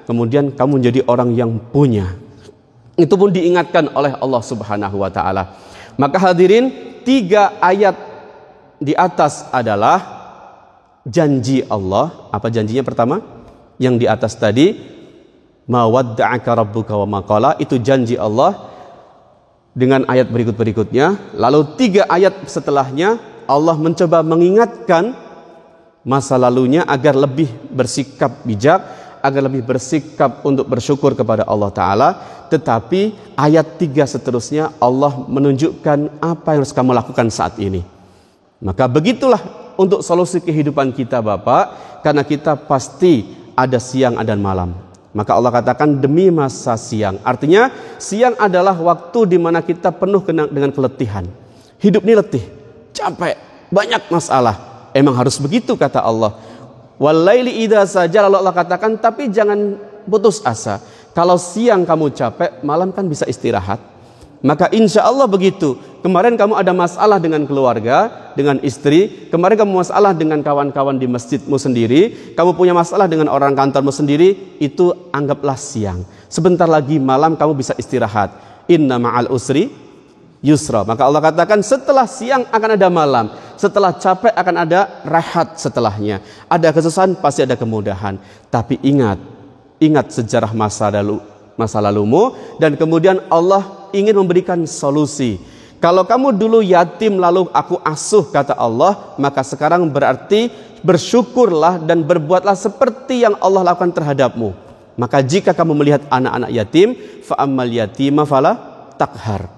kemudian kamu menjadi orang yang punya. Itu pun diingatkan oleh Allah Subhanahu wa taala. Maka hadirin, 3 ayat di atas adalah janji Allah. Apa janjinya pertama? Yang di atas tadi, ma wadda'aka rabbuka wa ma qala, itu janji Allah dengan ayat berikut-berikutnya. Lalu 3 ayat setelahnya Allah mencoba mengingatkan masa lalunya agar lebih bersikap bijak, agar lebih bersikap untuk bersyukur kepada Allah Ta'ala. Tetapi ayat 3 seterusnya Allah menunjukkan apa yang harus kamu lakukan saat ini. Maka begitulah untuk solusi kehidupan kita Bapak, karena kita pasti ada siang dan malam. Maka Allah katakan demi masa siang. Artinya siang adalah waktu di mana kita penuh dengan keletihan. Hidup ini letih, capek, banyak masalah. Emang harus begitu kata Allah. Walaili idza saja, lalu Allah katakan tapi jangan putus asa. Kalau siang kamu capek, malam kan bisa istirahat. Maka insya Allah begitu. Kemarin kamu ada masalah dengan keluarga, dengan istri. Kemarin kamu masalah dengan kawan-kawan di masjidmu sendiri. Kamu punya masalah dengan orang kantormu sendiri. Itu anggaplah siang. Sebentar lagi malam kamu bisa istirahat. Inna ma'al usri yusra. Maka Allah katakan setelah siang akan ada malam. Setelah capek akan ada rehat setelahnya. Ada kesusahan pasti ada kemudahan. Tapi ingat sejarah masa lalumu. Dan kemudian Allah ingin memberikan solusi. Kalau kamu dulu yatim lalu aku asuh kata Allah, maka sekarang berarti bersyukurlah dan berbuatlah seperti yang Allah lakukan terhadapmu. Maka jika kamu melihat anak-anak yatim, fa'ammal yatima fala takhar.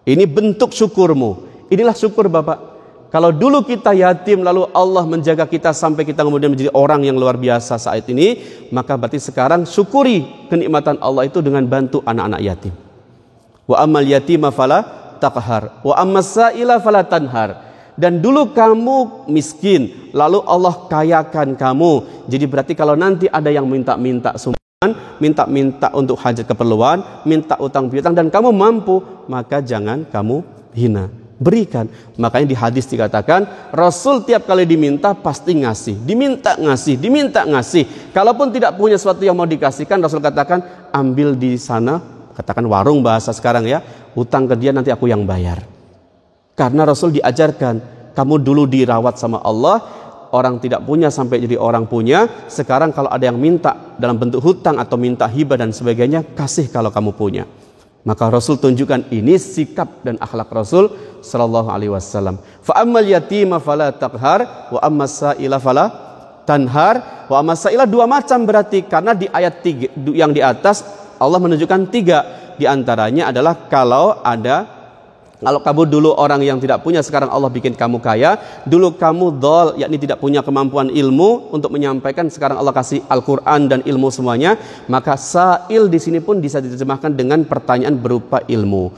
Ini bentuk syukurmu. Inilah syukur Bapak. Kalau dulu kita yatim lalu Allah menjaga kita sampai kita kemudian menjadi orang yang luar biasa saat ini, maka berarti sekarang syukuri kenikmatan Allah itu dengan bantu anak-anak yatim. Wa ammal yatima fala taqhar wa ammas sa'ila fala tanhar. Dan dulu kamu miskin, lalu Allah kayakan kamu. Jadi berarti kalau nanti ada yang minta-minta sumbangan, minta-minta untuk hajat keperluan, minta utang piutang dan kamu mampu, maka jangan kamu hina. Berikan. Makanya di hadis dikatakan Rasul tiap kali diminta pasti ngasih, diminta ngasih. Kalaupun tidak punya sesuatu yang mau dikasihkan, Rasul katakan ambil di sana, katakan warung bahasa sekarang ya, utang ke dia nanti aku yang bayar. Karena Rasul diajarkan, kamu dulu dirawat sama Allah, orang tidak punya sampai jadi orang punya. Sekarang kalau ada yang minta dalam bentuk hutang atau minta hibah dan sebagainya, kasih kalau kamu punya. Maka Rasul tunjukkan ini sikap dan akhlak Rasul sallallahu alaihi wasallam. Fa ammal yatima fala taqhar wa ammas sa'ila fala tanhar. Wa ammas sa'ila dua macam berarti, karena di ayat 3 yang di atas Allah menunjukkan 3. Di antaranya adalah kalau kamu dulu orang yang tidak punya, sekarang Allah bikin kamu kaya. Dulu kamu dhal, yakni tidak punya kemampuan ilmu untuk menyampaikan, sekarang Allah kasih Al-Quran dan ilmu semuanya. Maka sa'il di sini pun bisa diterjemahkan dengan pertanyaan berupa ilmu.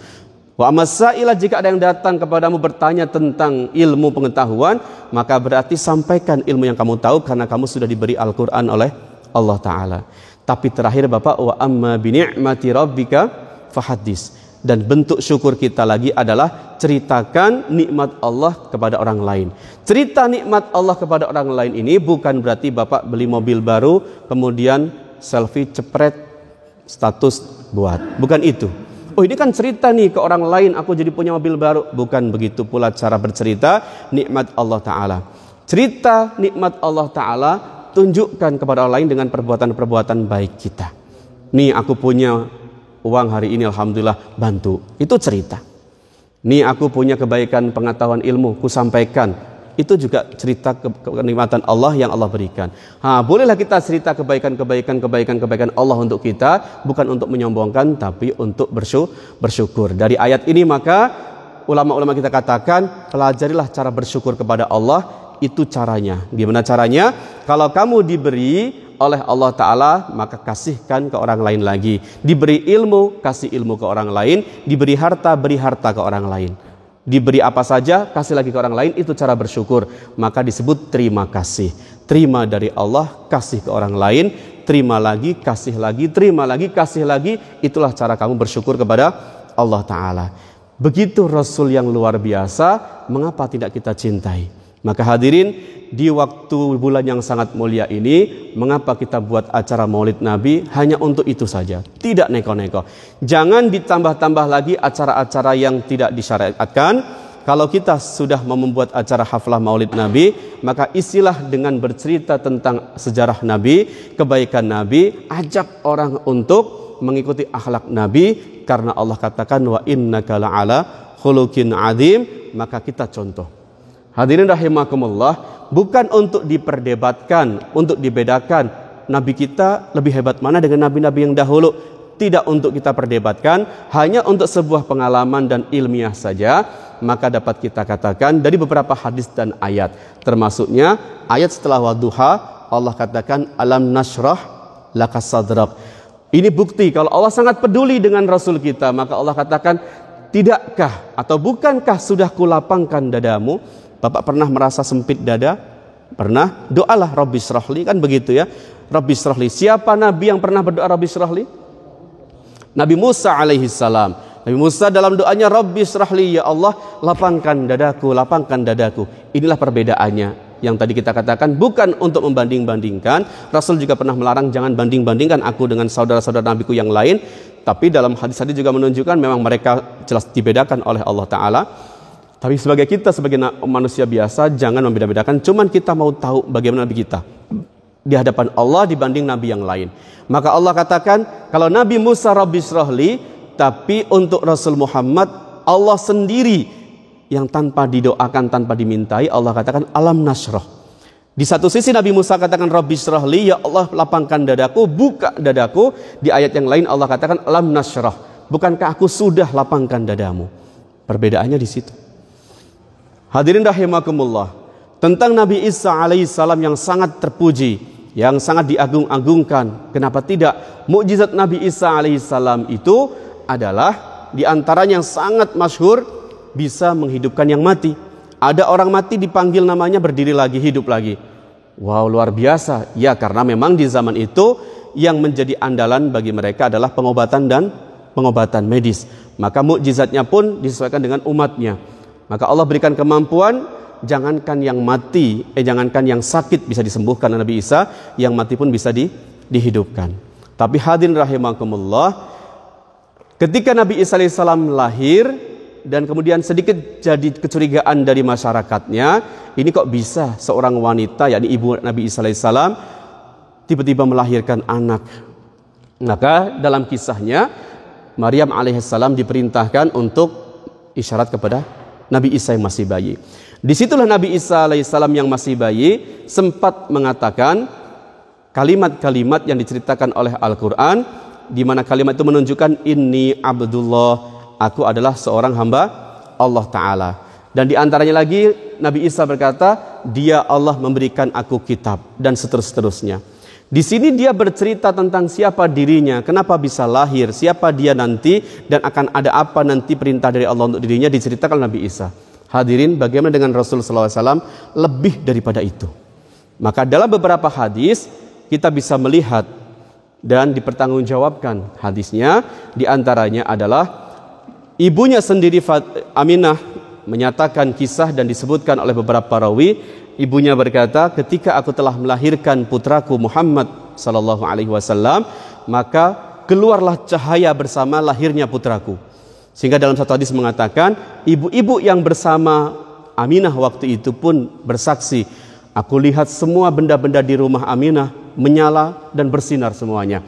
Wa amasa'ilah, jika ada yang datang kepadamu bertanya tentang ilmu pengetahuan, maka berarti sampaikan ilmu yang kamu tahu karena kamu sudah diberi Al-Quran oleh Allah Ta'ala. Tapi terakhir Bapak, wa amma bi ni'mati rabbika fahaddis. Dan bentuk syukur kita lagi adalah ceritakan nikmat Allah kepada orang lain. Cerita nikmat Allah kepada orang lain ini bukan berarti Bapak beli mobil baru kemudian selfie cepret status buat. Bukan itu. Oh ini kan cerita nih ke orang lain, aku jadi punya mobil baru. Bukan begitu pula cara bercerita nikmat Allah Ta'ala. Cerita nikmat Allah Ta'ala tunjukkan kepada orang lain dengan perbuatan-perbuatan baik kita. Nih aku punya uang hari ini, alhamdulillah, bantu. Itu cerita. Nih aku punya kebaikan pengetahuan ilmu, ku sampaikan. Itu juga cerita kenikmatan Allah yang Allah berikan. Bolehlah kita cerita kebaikan Allah untuk kita, bukan untuk menyombongkan, tapi untuk bersyukur. Dari ayat ini maka ulama-ulama kita katakan, pelajarilah cara bersyukur kepada Allah. Itu caranya. Gimana caranya? Kalau kamu diberi oleh Allah Ta'ala, maka kasihkan ke orang lain lagi. Diberi ilmu, kasih ilmu ke orang lain. Diberi harta, beri harta ke orang lain. Diberi apa saja, kasih lagi ke orang lain. Itu cara bersyukur. Maka disebut terima kasih. Terima dari Allah, kasih ke orang lain. Terima lagi, kasih lagi. Terima lagi, kasih lagi. Itulah cara kamu bersyukur kepada Allah Ta'ala. Begitu Rasul yang luar biasa, mengapa tidak kita cintai? Maka hadirin, di waktu bulan yang sangat mulia ini, mengapa kita buat acara Maulid Nabi? Hanya untuk itu saja, tidak neko-neko. Jangan ditambah-tambah lagi acara-acara yang tidak disyariatkan. Kalau kita sudah membuat acara haflah Maulid Nabi, maka isilah dengan bercerita tentang sejarah Nabi, kebaikan Nabi, ajak orang untuk mengikuti akhlak Nabi, karena Allah katakan wa innaka la'ala khuluqin adzim, maka kita contoh. Hadirin rahimakumullah, bukan untuk diperdebatkan, untuk dibedakan Nabi kita lebih hebat mana dengan Nabi-Nabi yang dahulu. Tidak untuk kita perdebatkan, hanya untuk sebuah pengalaman dan ilmiah saja. Maka dapat kita katakan dari beberapa hadis dan ayat, termasuknya ayat setelah wadduha, Allah katakan alam nashrah laka sadrak. Ini bukti kalau Allah sangat peduli dengan Rasul kita. Maka Allah katakan, tidakkah atau bukankah sudah kulapangkan dadamu? Bapak pernah merasa sempit dada? Pernah? Doalah Rabbi syrahli, kan begitu ya. Rabbi syrahli. Siapa Nabi yang pernah berdoa Rabbi syrahli? Nabi Musa alaihi salam. Nabi Musa dalam doanya Rabbi syrahli, ya Allah lapangkan dadaku, lapangkan dadaku. Inilah perbedaannya. Yang tadi kita katakan bukan untuk membanding-bandingkan. Rasul juga pernah melarang jangan banding-bandingkan aku dengan saudara-saudara nabiku yang lain. Tapi dalam hadis-hadis juga menunjukkan memang mereka jelas dibedakan oleh Allah Ta'ala. Tapi sebagai kita, sebagai manusia biasa, jangan membeda-bedakan. Cuman kita mau tahu bagaimana Nabi kita di hadapan Allah dibanding Nabi yang lain. Maka Allah katakan, kalau Nabi Musa Rabbi syrahli, tapi untuk Rasul Muhammad, Allah sendiri yang tanpa didoakan, tanpa dimintai, Allah katakan alam nashrah. Di satu sisi Nabi Musa katakan Rabbi syrahli, ya Allah lapangkan dadaku, buka dadaku. Di ayat yang lain Allah katakan alam nashrah, bukankah aku sudah lapangkan dadamu? Perbedaannya di situ. Hadirin rahimakumullah, tentang Nabi Isa alaihissalam yang sangat terpuji, yang sangat diagung-agungkan. Kenapa tidak? Mukjizat Nabi Isa alaihissalam itu adalah diantaranya yang sangat masyhur, bisa menghidupkan yang mati. Ada orang mati dipanggil namanya berdiri lagi, hidup lagi. Wow, luar biasa. Ya, karena memang di zaman itu yang menjadi andalan bagi mereka adalah pengobatan dan pengobatan medis. Maka mukjizatnya pun disesuaikan dengan umatnya. Maka Allah berikan kemampuan, jangankan yang mati, jangankan yang sakit bisa disembuhkan oleh Nabi Isa, yang mati pun bisa dihidupkan. Tapi hadirin rahimakumullah, ketika Nabi Isa alaihissalam lahir dan kemudian sedikit jadi kecurigaan dari masyarakatnya, ini kok bisa seorang wanita, yakni ibu Nabi Isa alaihissalam, tiba-tiba melahirkan anak. Maka dalam kisahnya, Maryam alaihissalam diperintahkan untuk isyarat kepada Nabi Isa yang masih bayi. Disitulah Nabi Isa alaihissalam yang masih bayi sempat mengatakan kalimat-kalimat yang diceritakan oleh Al-Quran, di mana kalimat itu menunjukkan inni abdullah, aku adalah seorang hamba Allah Ta'ala. Dan di antaranya lagi Nabi Isa berkata, dia Allah memberikan aku kitab, dan seterusnya. Di sini dia bercerita tentang siapa dirinya, kenapa bisa lahir, siapa dia nanti, dan akan ada apa nanti perintah dari Allah untuk dirinya, diceritakan Nabi Isa. Hadirin, bagaimana dengan Rasul SAW? Lebih daripada itu. Maka dalam beberapa hadis kita bisa melihat dan dipertanggungjawabkan hadisnya. Di antaranya adalah ibunya sendiri Aminah menyatakan kisah dan disebutkan oleh beberapa rawi. Ibunya berkata, ketika aku telah melahirkan putraku Muhammad sallallahu alaihi wasallam, maka keluarlah cahaya bersama lahirnya putraku. Sehingga dalam satu hadis mengatakan, ibu-ibu yang bersama Aminah waktu itu pun bersaksi, Aku lihat semua benda-benda di rumah Aminah menyala dan bersinar semuanya.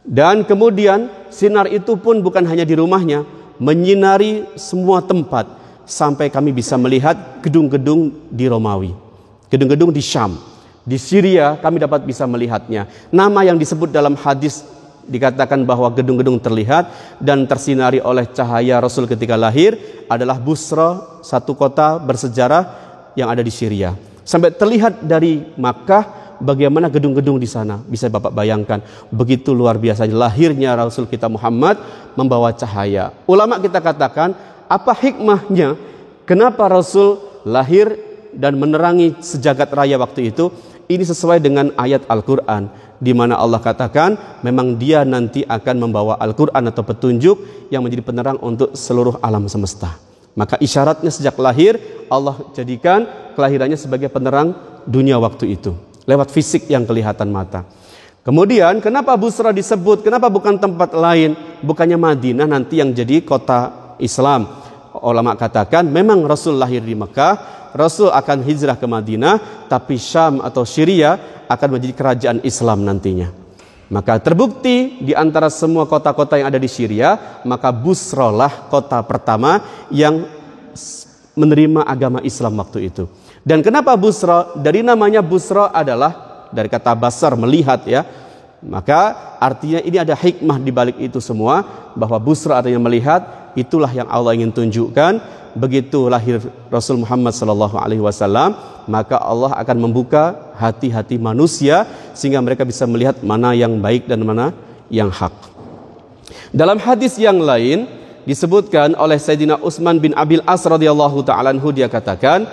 Dan kemudian sinar itu pun bukan hanya di rumahnya, menyinari semua tempat sampai kami bisa melihat gedung-gedung di Romawi, gedung-gedung di Syam, di Syria kami dapat bisa melihatnya. Nama yang disebut dalam hadis dikatakan bahwa gedung-gedung terlihat dan tersinari oleh cahaya Rasul ketika lahir adalah Busra, satu kota bersejarah yang ada di Syria. Sampai terlihat dari Makkah bagaimana gedung-gedung di sana. Bisa Bapak bayangkan, begitu luar biasa lahirnya Rasul kita Muhammad membawa cahaya. Ulama kita katakan, apa hikmahnya kenapa Rasul lahir dan menerangi sejagat raya waktu itu? Ini sesuai dengan ayat Al-Quran, di mana Allah katakan memang dia nanti akan membawa Al-Quran atau petunjuk yang menjadi penerang untuk seluruh alam semesta. Maka isyaratnya sejak lahir Allah jadikan kelahirannya sebagai penerang dunia waktu itu lewat fisik yang kelihatan mata. Kemudian kenapa Busra disebut? Kenapa bukan tempat lain? Bukannya Madinah nanti yang jadi kota Islam? Ulama katakan memang Rasul lahir di Mekah, Rasul akan hijrah ke Madinah, tapi Syam atau Syria akan menjadi kerajaan Islam nantinya. Maka terbukti di antara semua kota-kota yang ada di Syria, maka Busra lah kota pertama yang menerima agama Islam waktu itu. Dan kenapa Busra? Dari namanya Busra adalah dari kata basar, melihat ya. Maka artinya ini ada hikmah di balik itu semua, bahwa Busra artinya melihat, itulah yang Allah ingin tunjukkan. Begitu lahir Rasul Muhammad SAW, maka Allah akan membuka hati-hati manusia sehingga mereka bisa melihat mana yang baik dan mana yang hak. Dalam hadis yang lain disebutkan oleh Sayyidina Utsman bin Abil As radhiyallahu ta'ala anhu, dia katakan,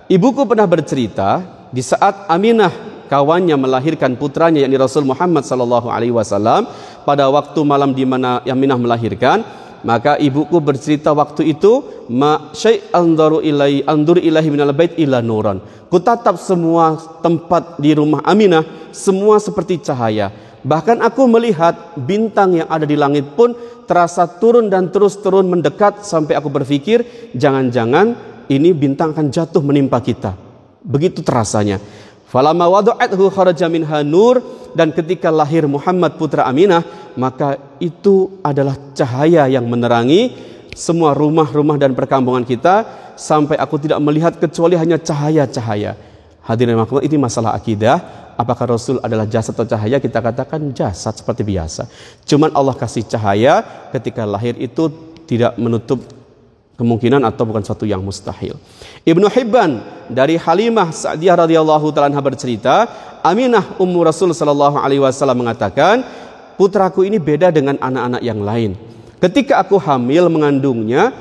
ibuku pernah bercerita di saat Aminah kawannya melahirkan putranya yakni Rasul Muhammad SAW, pada waktu malam di mana Aminah melahirkan, maka ibuku bercerita waktu itu, ma syai' anzur ilahi minal bait ila nuran. Kutatap semua tempat di rumah Aminah semua seperti cahaya. Bahkan aku melihat bintang yang ada di langit pun terasa turun dan terus turun mendekat, sampai aku berpikir jangan-jangan ini bintang akan jatuh menimpa kita. Begitu terasanya. Falamma wada'athu kharaja minha nur, dan ketika lahir Muhammad putra Aminah, maka itu adalah cahaya yang menerangi semua rumah-rumah dan perkampungan kita, sampai aku tidak melihat kecuali hanya cahaya-cahaya. Hadirin makhluk, ini masalah akidah. Apakah Rasul adalah jasad atau cahaya? Kita katakan jasad seperti biasa. Cuman Allah kasih cahaya ketika lahir itu tidak menutup kemungkinan atau bukan suatu yang mustahil. Ibnu Hibban dari Halimah Sa'diyah radhiyallahu ta'ala anha bercerita, Aminah ummu Rasul sallallahu alaihi wasallam mengatakan, putraku ini beda dengan anak-anak yang lain. Ketika aku hamil mengandungnya,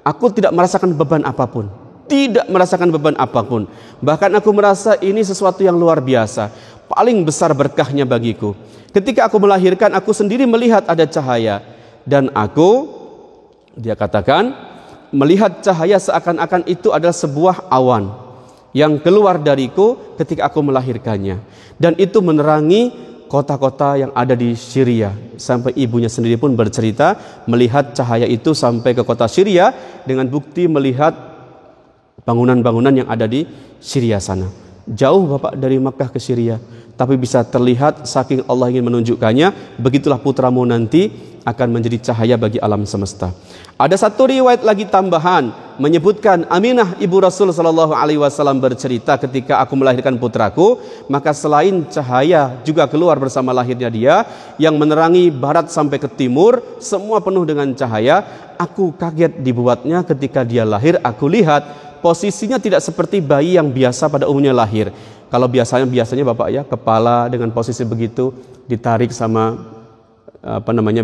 aku tidak merasakan beban apapun. Tidak merasakan beban apapun. Bahkan aku merasa ini sesuatu yang luar biasa. Paling besar berkahnya bagiku. Ketika aku melahirkan, aku sendiri melihat ada cahaya. Dan aku, dia katakan, melihat cahaya seakan-akan itu adalah sebuah awan yang keluar dariku ketika aku melahirkannya. Dan itu menerangi kota-kota yang ada di Syria. Sampai ibunya sendiri pun bercerita melihat cahaya itu sampai ke kota Syria dengan bukti melihat bangunan-bangunan yang ada di Syria sana. Jauh Bapak dari Makkah ke Syria, tapi bisa terlihat saking Allah ingin menunjukkannya. Begitulah putramu nanti akan menjadi cahaya bagi alam semesta. Ada satu riwayat lagi tambahan menyebutkan Aminah ibu Rasul sallallahu alaihi wasallam bercerita, ketika aku melahirkan putraku, maka selain cahaya juga keluar bersama lahirnya dia yang menerangi barat sampai ke timur, semua penuh dengan cahaya. Aku kaget dibuatnya ketika dia lahir. Aku lihat posisinya tidak seperti bayi yang biasa pada umumnya lahir. Kalau biasanya Bapak ya, kepala dengan posisi begitu ditarik sama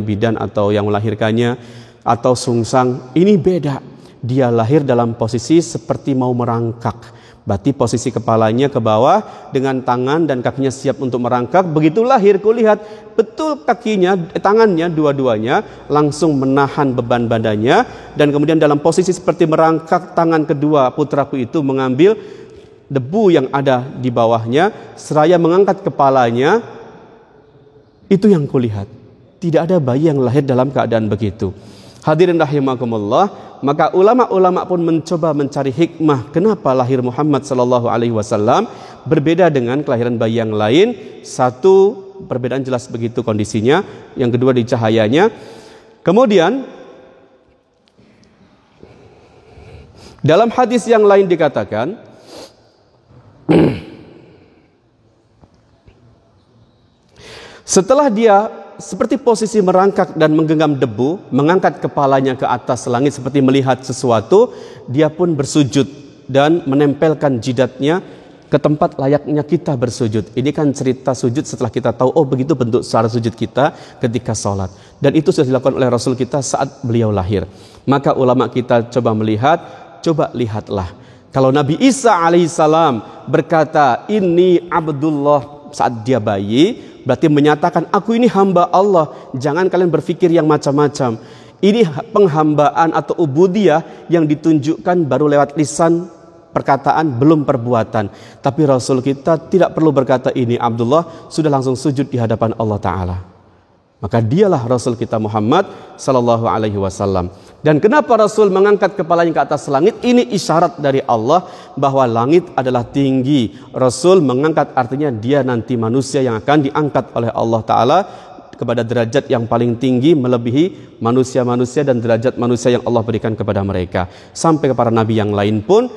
bidan atau yang melahirkannya, atau sungsang. Ini beda. Dia lahir dalam posisi seperti mau merangkak. Berarti posisi kepalanya ke bawah dengan tangan dan kakinya siap untuk merangkak. Begitu lahir, kulihat betul kakinya, tangannya dua-duanya langsung menahan beban badannya, dan kemudian dalam posisi seperti merangkak, tangan kedua putraku itu mengambil debu yang ada di bawahnya, seraya mengangkat kepalanya. Itu yang kulihat. Tidak ada bayi yang lahir dalam keadaan begitu. Hadirin rahimakumullah, maka ulama-ulama pun mencoba mencari hikmah kenapa lahir Muhammad sallallahu alaihi wasallam berbeda dengan kelahiran bayi yang lain. Satu, perbedaan jelas begitu kondisinya. Yang kedua, di cahayanya. Kemudian dalam hadis yang lain dikatakan setelah dia seperti posisi merangkak dan menggenggam debu, mengangkat kepalanya ke atas langit seperti melihat sesuatu, dia pun bersujud dan menempelkan jidatnya ke tempat layaknya kita bersujud. Ini kan cerita sujud setelah kita tahu, oh begitu bentuk cara sujud kita ketika sholat. Dan itu sudah dilakukan oleh Rasul kita saat beliau lahir. Maka ulama kita coba melihat, coba lihatlah. Kalau Nabi Isa alaihissalam berkata, ini Abdullah saat dia bayi, berarti menyatakan aku ini hamba Allah. Jangan kalian berpikir yang macam-macam. Ini penghambaan atau ubudiyah yang ditunjukkan baru lewat lisan, perkataan, belum perbuatan. Tapi Rasul kita tidak perlu berkata ini Abdullah, sudah langsung sujud di hadapan Allah Ta'ala. Maka dialah Rasul kita Muhammad sallallahu alaihi wasallam. Dan kenapa Rasul mengangkat kepalanya ke atas langit? Ini isyarat dari Allah bahwa langit adalah tinggi. Rasul mengangkat artinya dia nanti manusia yang akan diangkat oleh Allah Ta'ala kepada derajat yang paling tinggi, melebihi manusia-manusia dan derajat manusia yang Allah berikan kepada mereka. Sampai kepada nabi yang lain pun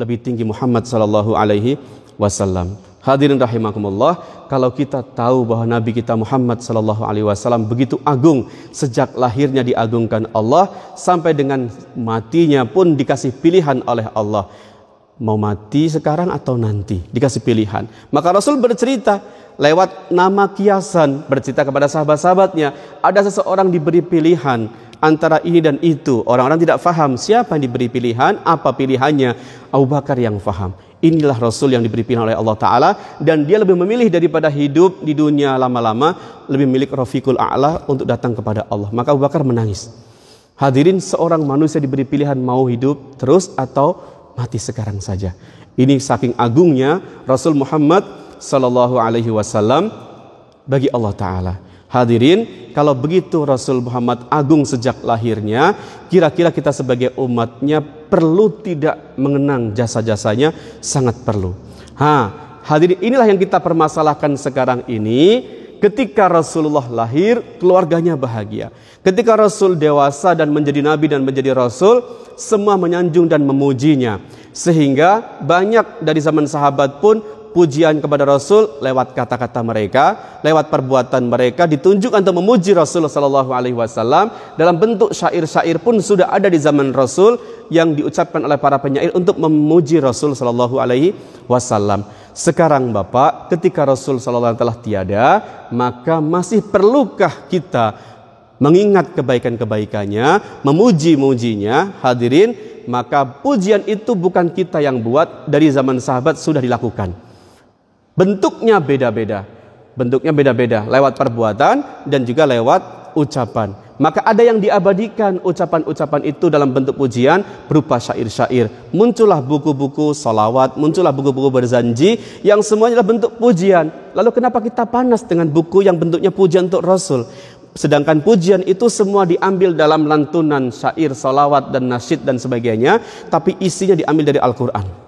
lebih tinggi Muhammad sallallahu alaihi wasallam. Hadirin rahimakumullah, kalau kita tahu bahwa Nabi kita Muhammad sallallahu alaihi wasallam begitu agung, sejak lahirnya diagungkan Allah, sampai dengan matinya pun dikasih pilihan oleh Allah. Mau mati sekarang atau nanti? Dikasih pilihan. Maka Rasul bercerita lewat nama kiasan, bercerita kepada sahabat-sahabatnya, ada seseorang diberi pilihan antara ini dan itu. Orang-orang tidak faham siapa yang diberi pilihan, apa pilihannya. Abu Bakar yang faham. Inilah Rasul yang diberi pilihan oleh Allah Ta'ala, dan dia lebih memilih daripada hidup di dunia lama-lama, lebih milik Rafiqul A'la untuk datang kepada Allah. Maka Abu Bakar menangis. Hadirin, seorang manusia diberi pilihan mau hidup terus atau mati sekarang saja. Ini saking agungnya Rasul Muhammad sallallahu alaihi wasallam bagi Allah Ta'ala. Hadirin, kalau begitu Rasul Muhammad agung sejak lahirnya, kira-kira kita sebagai umatnya perlu tidak mengenang jasa-jasanya? Sangat perlu. Hadirin, inilah yang kita permasalahkan sekarang ini. Ketika Rasulullah lahir, keluarganya bahagia. Ketika Rasul dewasa dan menjadi nabi dan menjadi rasul, semua menyanjung dan memujinya. Sehingga banyak dari zaman sahabat pun pujian kepada Rasul lewat kata-kata mereka, lewat perbuatan mereka ditunjukkan untuk memuji Rasul sallallahu alaihi wasallam. Dalam bentuk syair-syair pun sudah ada di zaman Rasul yang diucapkan oleh para penyair untuk memuji Rasul sallallahu alaihi wasallam. Sekarang Bapak, ketika Rasul sallallahu alaihi wasallam telah tiada, maka masih perlukah kita mengingat kebaikan-kebaikannya, memuji-mujinya? Hadirin, maka pujian itu bukan kita yang buat, dari zaman sahabat sudah dilakukan. Bentuknya beda-beda. Bentuknya beda-beda lewat perbuatan dan juga lewat ucapan. Maka ada yang diabadikan ucapan-ucapan itu dalam bentuk pujian berupa syair-syair. Muncullah buku-buku salawat, muncullah buku-buku berzanji yang semuanya adalah bentuk pujian. Lalu kenapa kita panas dengan buku yang bentuknya pujian untuk Rasul? Sedangkan pujian itu semua diambil dalam lantunan, syair, salawat dan nasyid dan sebagainya, tapi isinya diambil dari Al-Quran.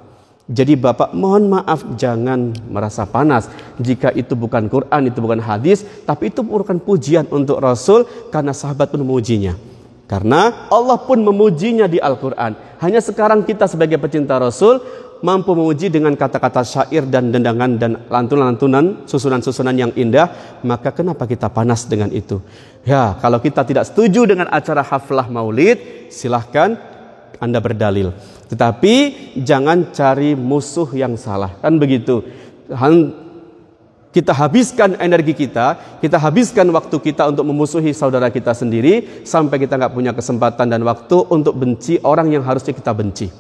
Jadi Bapak mohon maaf, jangan merasa panas jika itu bukan Quran, itu bukan hadis, tapi itu merupakan pujian untuk Rasul karena sahabat pun memujinya. Karena Allah pun memujinya di Al-Quran. Hanya sekarang kita sebagai pecinta Rasul mampu memuji dengan kata-kata syair dan dendangan dan lantunan-lantunan, susunan-susunan yang indah. Maka kenapa kita panas dengan itu? Ya, kalau kita tidak setuju dengan acara haflah maulid, silahkan Anda berdalil. Tetapi jangan cari musuh yang salah, kan begitu. Kita habiskan energi kita habiskan waktu kita untuk memusuhi saudara kita sendiri, sampai kita nggak punya kesempatan dan waktu untuk benci orang yang harusnya kita benci.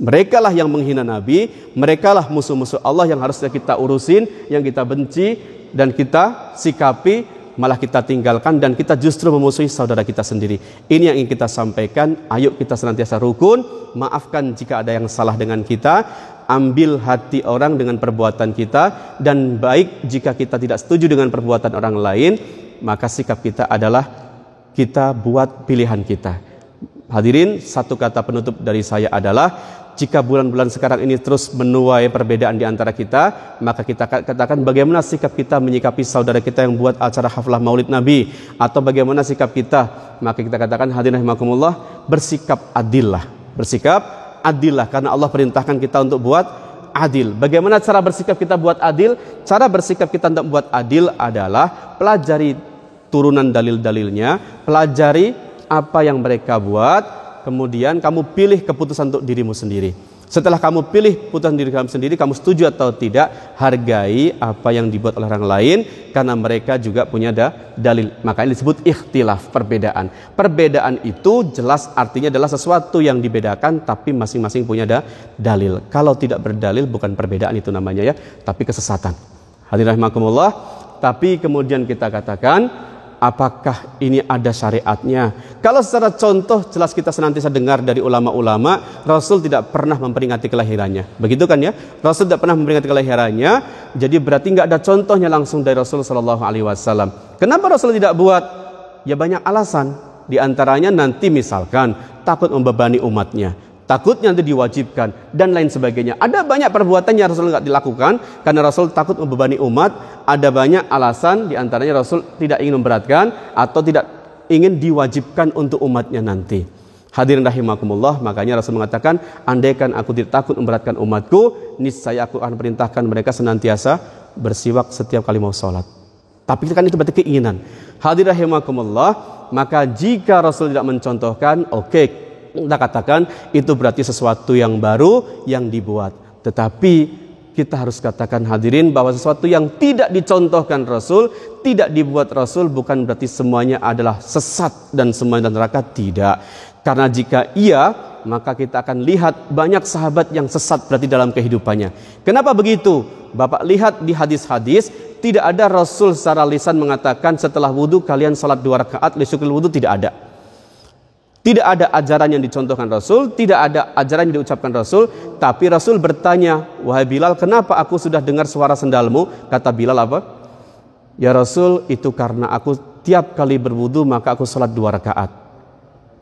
Mereka lah yang menghina Nabi, mereka lah musuh-musuh Allah yang harusnya kita urusin, yang kita benci dan kita sikapi, malah kita tinggalkan dan kita justru memusuhi saudara kita sendiri. Ini yang ingin kita sampaikan. Ayo kita senantiasa rukun, maafkan jika ada yang salah dengan kita, ambil hati orang dengan perbuatan kita, dan baik jika kita tidak setuju dengan perbuatan orang lain, maka sikap kita adalah kita buat pilihan kita. Hadirin, satu kata penutup dari saya adalah, jika bulan-bulan sekarang ini terus menuai perbedaan di antara kita, maka kita katakan bagaimana sikap kita menyikapi saudara kita yang buat acara haflah maulid Nabi, atau bagaimana sikap kita. Maka kita katakan, hadirin rahimakumullah, bersikap adillah. Bersikap adillah, karena Allah perintahkan kita untuk buat adil. Bagaimana cara bersikap kita buat adil? Cara bersikap kita untuk buat adil adalah pelajari turunan dalil-dalilnya, pelajari apa yang mereka buat, kemudian kamu pilih keputusan untuk dirimu sendiri. Setelah kamu pilih keputusan diri kamu sendiri, kamu setuju atau tidak, hargai apa yang dibuat oleh orang lain, karena mereka juga punya dalil. Makanya disebut ikhtilaf, perbedaan. Perbedaan itu jelas artinya adalah sesuatu yang dibedakan, tapi masing-masing punya dalil. Kalau tidak berdalil, bukan perbedaan itu namanya ya, tapi kesesatan. Hadirin rahimakumullah. Tapi kemudian kita katakan, apakah ini ada syariatnya? Kalau secara contoh jelas kita senantiasa dengar dari ulama-ulama, Rasul tidak pernah memperingati kelahirannya. Begitu kan ya? Rasul tidak pernah memperingati kelahirannya, jadi berarti nggak ada contohnya langsung dari Rasul Shallallahu Alaihi Wasallam. Kenapa Rasul tidak buat? Ya banyak alasan. Di antaranya nanti misalkan takut membebani umatnya, takutnya nanti diwajibkan, dan lain sebagainya. Ada banyak perbuatan yang Rasul nggak dilakukan karena Rasul takut membebani umat. Ada banyak alasan, di antaranya Rasul tidak ingin memberatkan atau tidak ingin diwajibkan untuk umatnya nanti. Hadirin rahimakumullah, makanya Rasul mengatakan, andaikan aku tidak takut memberatkan umatku, niscaya aku akan perintahkan mereka senantiasa bersiwak setiap kali mau sholat. Tapi kan itu berarti keinginan. Hadirin rahimakumullah, maka jika Rasul tidak mencontohkan, oke, kita katakan itu berarti sesuatu yang baru yang dibuat. Tetapi kita harus katakan hadirin bahwa sesuatu yang tidak dicontohkan Rasul, tidak dibuat Rasul, bukan berarti semuanya adalah sesat dan semuanya neraka, tidak. Karena jika iya, maka kita akan lihat banyak sahabat yang sesat berarti dalam kehidupannya. Kenapa begitu? Bapak lihat di hadis-hadis, tidak ada Rasul secara lisan mengatakan setelah wudhu kalian salat 2 rakaat lisyukril wudhu, tidak ada. Tidak ada ajaran yang dicontohkan Rasul, tidak ada ajaran yang diucapkan Rasul, tapi Rasul bertanya, wahai Bilal, kenapa aku sudah dengar suara sendalmu? Kata Bilal apa? Ya Rasul, itu karena aku tiap kali berwudu maka aku sholat 2 rakaat.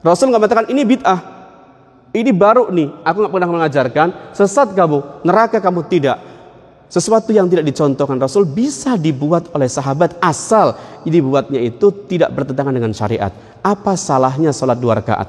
Rasul nggak mengatakan ini bid'ah, ini baru nih, aku nggak pernah mengajarkan, sesat kamu, neraka kamu, tidak. Sesuatu yang tidak dicontohkan Rasul bisa dibuat oleh sahabat asal dibuatnya itu tidak bertentangan dengan syariat. Apa salahnya sholat 2 rakaat?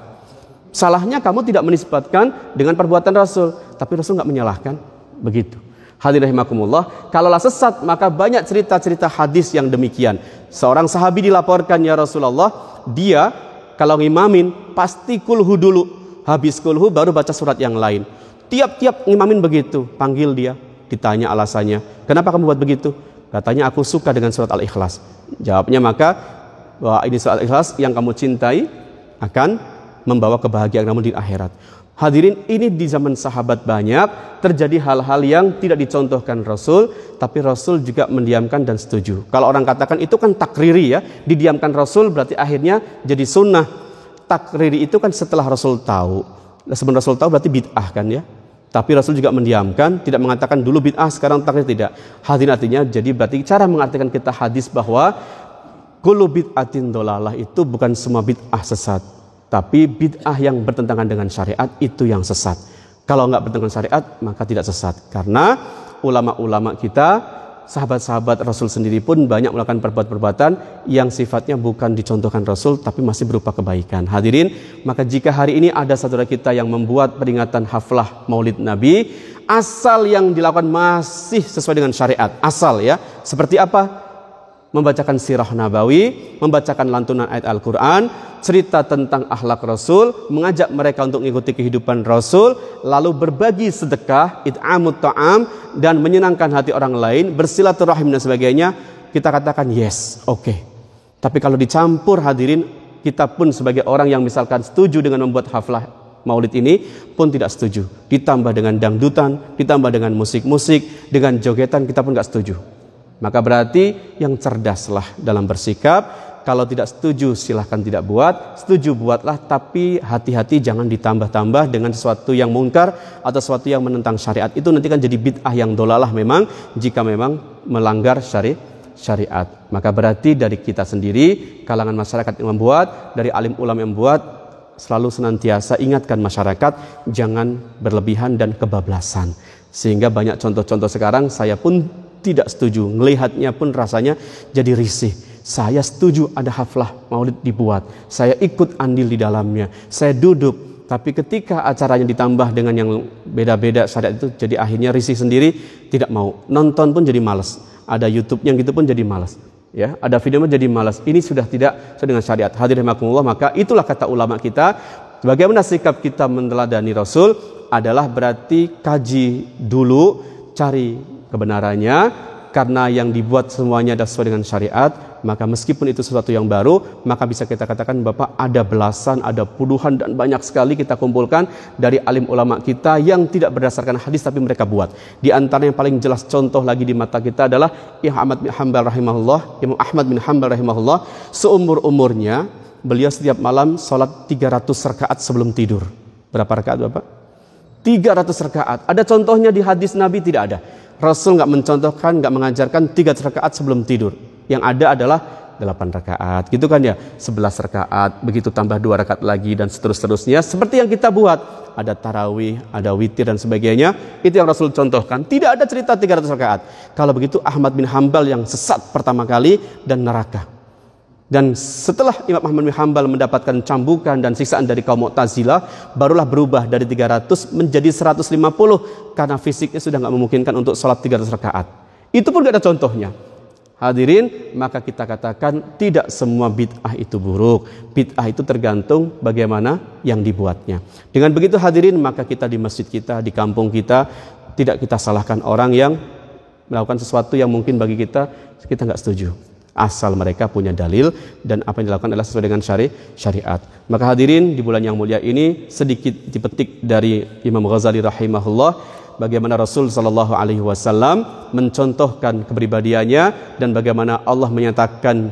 Salahnya kamu tidak menisbatkan dengan perbuatan Rasul, tapi Rasul nggak menyalahkan. Begitu. Hadirin rahimakumullah, kalaulah sesat maka banyak cerita-cerita hadis yang demikian. Seorang sahabi dilaporkan, ya Rasulullah, dia kalau ngimamin pasti kulhu dulu, habis kulhu baru baca surat yang lain. Tiap-tiap ngimamin begitu, panggil dia, ditanya alasannya, kenapa kamu buat begitu? Katanya aku suka dengan surat Al-Ikhlas. Jawabnya maka, bahwa ini surat Al-Ikhlas yang kamu cintai akan membawa kebahagiaan kamu di akhirat. Hadirin, ini di zaman sahabat banyak terjadi hal-hal yang tidak dicontohkan Rasul, tapi Rasul juga mendiamkan dan setuju. Kalau orang katakan itu kan takriri ya, didiamkan Rasul berarti akhirnya jadi sunnah. Takriri itu kan setelah Rasul tahu. Sebelum Rasul tahu berarti bid'ah kan ya. Tapi Rasul juga mendiamkan, tidak mengatakan dulu bid'ah, sekarang takrir, tidak. Hadirin, artinya jadi berarti cara mengartikan kita hadis bahwa kullu bid'atin dolalah itu bukan semua bid'ah sesat, tapi bid'ah yang bertentangan dengan syariat itu yang sesat. Kalau nggak bertentangan syariat maka tidak sesat. Karena ulama-ulama kita, sahabat-sahabat Rasul sendiri pun banyak melakukan perbuatan-perbuatan yang sifatnya bukan dicontohkan Rasul tapi masih berupa kebaikan. Hadirin, maka jika hari ini ada saudara kita yang membuat peringatan haflah maulid Nabi, asal yang dilakukan masih sesuai dengan syariat, asal ya, seperti apa? Membacakan sirah nabawi, membacakan lantunan ayat Al-Quran, cerita tentang akhlak Rasul, mengajak mereka untuk mengikuti kehidupan Rasul, lalu berbagi sedekah, it'amut ta'am, dan menyenangkan hati orang lain, bersilaturahim dan sebagainya, kita katakan yes, oke. Tapi kalau dicampur, hadirin, kita pun sebagai orang yang misalkan setuju dengan membuat haflah maulid ini pun tidak setuju. Ditambah dengan dangdutan, ditambah dengan musik-musik, dengan jogetan, kita pun gak setuju. Maka berarti yang cerdaslah dalam bersikap. Kalau tidak setuju silahkan tidak buat, setuju buatlah, tapi hati-hati jangan ditambah-tambah dengan sesuatu yang mungkar atau sesuatu yang menentang syariat. Itu nanti kan jadi bid'ah yang dolalah memang, jika memang melanggar syariat. Maka berarti dari kita sendiri, kalangan masyarakat yang membuat, dari alim ulama yang membuat, selalu senantiasa ingatkan masyarakat jangan berlebihan dan kebablasan. Sehingga banyak contoh-contoh sekarang saya pun tidak setuju, melihatnya pun rasanya jadi risih. Saya setuju ada haflah maulid dibuat, saya ikut andil di dalamnya, saya duduk. Tapi ketika acaranya ditambah dengan yang beda-beda syariat itu, jadi akhirnya risih sendiri, tidak mau. Nonton pun jadi malas. Ada YouTube yang gitu pun jadi malas. Ya, ada video pun jadi malas. Ini sudah tidak sesuai dengan syariat. Hadirin rahimakumullah, maka itulah kata ulama kita. Bagaimana sikap kita meneladani Rasul adalah berarti kaji dulu, cari kebenarannya, karena yang dibuat semuanya adalah sesuai dengan syariat. Maka meskipun itu sesuatu yang baru, maka bisa kita katakan Bapak ada belasan, ada puluhan dan banyak sekali kita kumpulkan dari alim ulama kita yang tidak berdasarkan hadis tapi mereka buat. Di antara yang paling jelas contoh lagi di mata kita adalah Imam Ahmad bin Hanbal rahimahullah. Seumur-umurnya beliau setiap malam sholat 300 rakaat sebelum tidur. Berapa rakaat Bapak? 300 rakaat. Ada contohnya di hadis Nabi? Tidak ada. Rasul nggak mencontohkan, nggak mengajarkan 300 rakaat sebelum tidur. Yang ada adalah 8 rakaat, gitu kan ya, 11 rakaat, begitu tambah 2 rakaat lagi dan seterusnya. Seperti yang kita buat, ada tarawih, ada witir dan sebagainya. Itu yang Rasul contohkan. Tidak ada cerita 300 rakaat. Kalau begitu Ahmad bin Hanbal yang sesat pertama kali dan neraka. Dan setelah Imam Ahmad bin Hanbal mendapatkan cambukan dan siksaan dari kaum Mu'tazilah, barulah berubah dari 300 menjadi 150 karena fisiknya sudah nggak memungkinkan untuk sholat 300 rakaat. Itu pun nggak ada contohnya. Hadirin, maka kita katakan tidak semua bid'ah itu buruk. Bid'ah itu tergantung bagaimana yang dibuatnya. Dengan begitu hadirin, maka kita di masjid kita, di kampung kita, tidak kita salahkan orang yang melakukan sesuatu yang mungkin bagi kita nggak setuju. Asal mereka punya dalil dan apa yang dilakukan adalah sesuai dengan syariat. Maka hadirin, di bulan yang mulia ini sedikit dipetik dari Imam Ghazali rahimahullah bagaimana Rasul sallallahu alaihi wasallam mencontohkan kepribadiannya dan bagaimana Allah menyatakan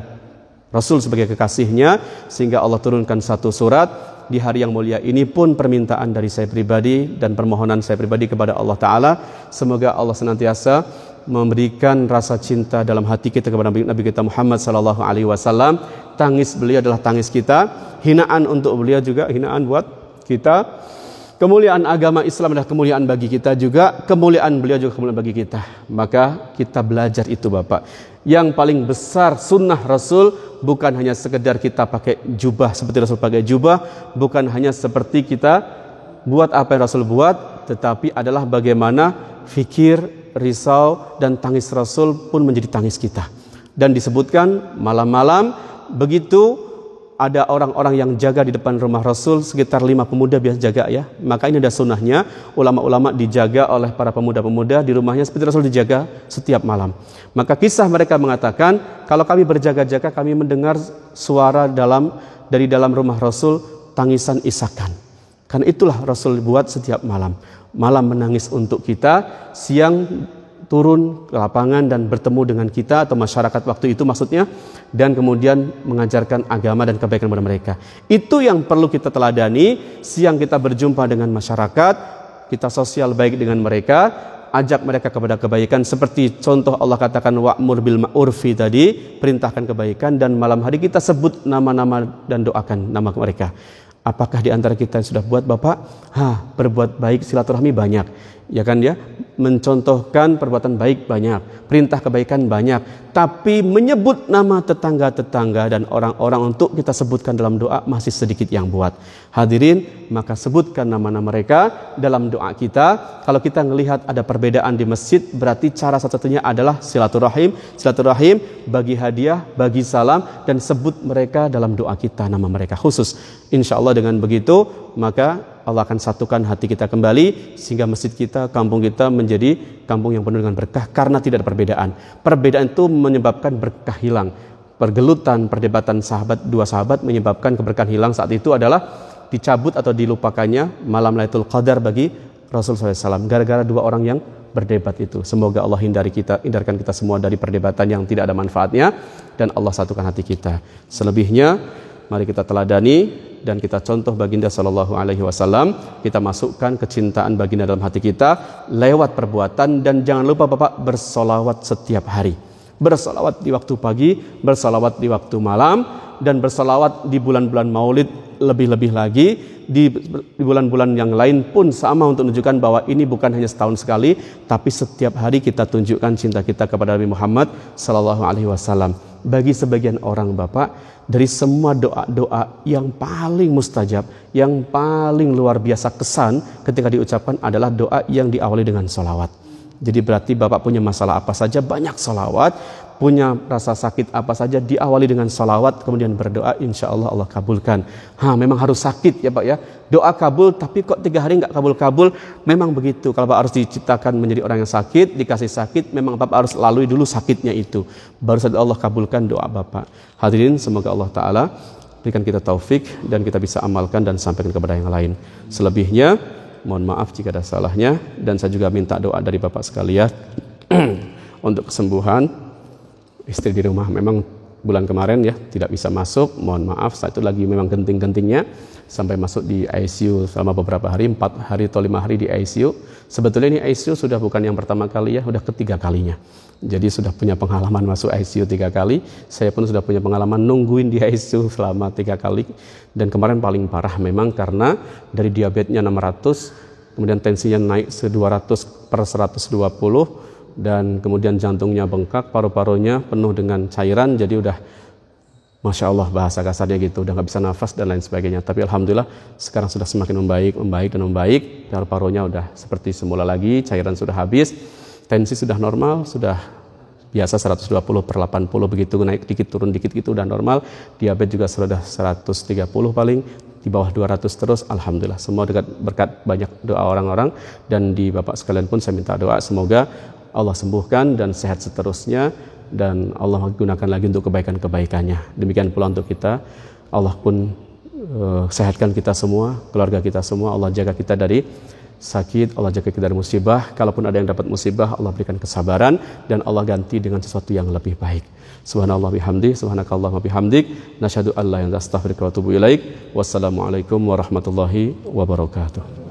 Rasul sebagai kekasihnya sehingga Allah turunkan satu surat. Di hari yang mulia ini pun permintaan dari saya pribadi dan permohonan saya pribadi kepada Allah Ta'ala, semoga Allah senantiasa memberikan rasa cinta dalam hati kita kepada Nabi kita Muhammad sallallahu alaihi wasallam. Tangis beliau adalah tangis kita, hinaan untuk beliau juga hinaan buat kita. Kemuliaan agama Islam adalah kemuliaan bagi kita juga, kemuliaan beliau juga kemuliaan bagi kita. Maka kita belajar itu Bapak. Yang paling besar sunnah Rasul bukan hanya sekedar kita pakai jubah seperti Rasul pakai jubah, bukan hanya seperti kita buat apa yang Rasul buat, tetapi adalah bagaimana fikir, risau dan tangis Rasul pun menjadi tangis kita. Dan disebutkan malam-malam begitu ada orang-orang yang jaga di depan rumah Rasul, sekitar 5 pemuda biasa jaga ya. Maka ini ada sunnahnya, ulama-ulama dijaga oleh para pemuda-pemuda di rumahnya seperti Rasul dijaga setiap malam. Maka kisah mereka mengatakan, kalau kami berjaga-jaga kami mendengar suara dari dalam rumah Rasul tangisan isakan. Karena itulah Rasul buat setiap malam. Malam menangis untuk kita, siang turun ke lapangan dan bertemu dengan kita atau masyarakat waktu itu maksudnya, dan kemudian mengajarkan agama dan kebaikan kepada mereka. Itu yang perlu kita teladani. Siang kita berjumpa dengan masyarakat, kita sosial baik dengan mereka, ajak mereka kepada kebaikan seperti contoh Allah katakan wa'mur bil ma'urfi tadi, perintahkan kebaikan, dan malam hari kita sebut nama-nama dan doakan nama mereka. Apakah di antara kita yang sudah buat Bapak? Berbuat baik silaturahmi banyak, ya kan ya, mencontohkan perbuatan baik banyak, perintah kebaikan banyak, tapi menyebut nama tetangga-tetangga dan orang-orang untuk kita sebutkan dalam doa masih sedikit yang buat. Hadirin, maka sebutkan nama-nama mereka dalam doa kita. Kalau kita melihat ada perbedaan di masjid, berarti cara satu-satunya adalah silaturahim, bagi hadiah, bagi salam, dan sebut mereka dalam doa kita, nama mereka khusus. Insya Allah dengan begitu, maka Allah akan satukan hati kita kembali sehingga masjid kita, kampung kita menjadi kampung yang penuh dengan berkah karena tidak ada perbedaan. Perbedaan itu menyebabkan berkah hilang. Pergelutan, perdebatan dua sahabat menyebabkan keberkahan hilang. Saat itu adalah dicabut atau dilupakannya malam Lailatul Qadar bagi Rasul SAW gara-gara dua orang yang berdebat itu. Semoga Allah hindarkan kita semua dari perdebatan yang tidak ada manfaatnya dan Allah satukan hati kita. Selebihnya mari kita teladani dan kita contoh baginda sallallahu alaihi wasallam, kita masukkan kecintaan baginda dalam hati kita lewat perbuatan, dan jangan lupa Bapak bersolawat setiap hari. Bersalawat di waktu pagi, bersalawat di waktu malam, dan bersalawat di bulan-bulan Maulid lebih-lebih lagi. Di bulan-bulan yang lain pun sama, untuk menunjukkan bahwa ini bukan hanya setahun sekali, tapi setiap hari kita tunjukkan cinta kita kepada Nabi Muhammad sallallahu alaihi wasallam. Bagi sebagian orang Bapak, dari semua doa-doa yang paling mustajab, yang paling luar biasa kesan ketika diucapkan adalah doa yang diawali dengan sholawat. Jadi berarti Bapak punya masalah apa saja, banyak sholawat. Punya rasa sakit apa saja, diawali dengan sholawat, kemudian berdoa, insya Allah Allah kabulkan. Memang harus sakit ya Pak ya. Doa kabul, tapi kok 3 hari nggak kabul-kabul? Memang begitu. Kalau Bapak harus diciptakan menjadi orang yang sakit, dikasih sakit, memang Bapak harus lalui dulu sakitnya itu. Baru saja Allah kabulkan doa Bapak. Hadirin, semoga Allah Ta'ala berikan kita taufik dan kita bisa amalkan dan sampaikan kepada yang lain. Selebihnya, mohon maaf jika ada salahnya, dan saya juga minta doa dari Bapak sekalian untuk kesembuhan. Istri di rumah memang bulan kemarin ya tidak bisa masuk, mohon maaf, saat itu lagi memang genting-gentingnya sampai masuk di ICU selama beberapa hari, 4 hari atau 5 hari di ICU. Sebetulnya ini ICU sudah bukan yang pertama kali ya, sudah ketiga kalinya. Jadi sudah punya pengalaman masuk ICU 3 kali. Saya pun sudah punya pengalaman nungguin di ICU selama 3 kali. Dan kemarin paling parah memang karena dari diabetesnya 600, kemudian tensinya naik 200/120, dan kemudian jantungnya bengkak, paru-parunya penuh dengan cairan, jadi udah Masya Allah bahasa kasarnya gitu, udah gak bisa nafas dan lain sebagainya. Tapi Alhamdulillah sekarang sudah semakin membaik, paru-parunya udah seperti semula lagi, cairan sudah habis, tensi sudah normal, sudah biasa 120/80 begitu, naik dikit turun dikit gitu udah normal. Diabetes juga sudah 130 paling, di bawah 200 terus. Alhamdulillah, semua berkat banyak doa orang-orang, dan di Bapak sekalian pun saya minta doa semoga Allah sembuhkan dan sehat seterusnya, dan Allah gunakan lagi untuk kebaikan-kebaikannya. Demikian pula untuk kita, Allah pun sehatkan kita semua, keluarga kita semua, Allah jaga kita dari sakit, Allah jaga kita dari musibah. Kalaupun ada yang dapat musibah, Allah berikan kesabaran dan Allah ganti dengan sesuatu yang lebih baik. Subhanallah bihamdi, subhanakallahumma bihamdik, nasyhadu an la ilaha illa anta astaghfiruka wa atubu ilaik. Wassalamualaikum warahmatullahi wabarakatuh.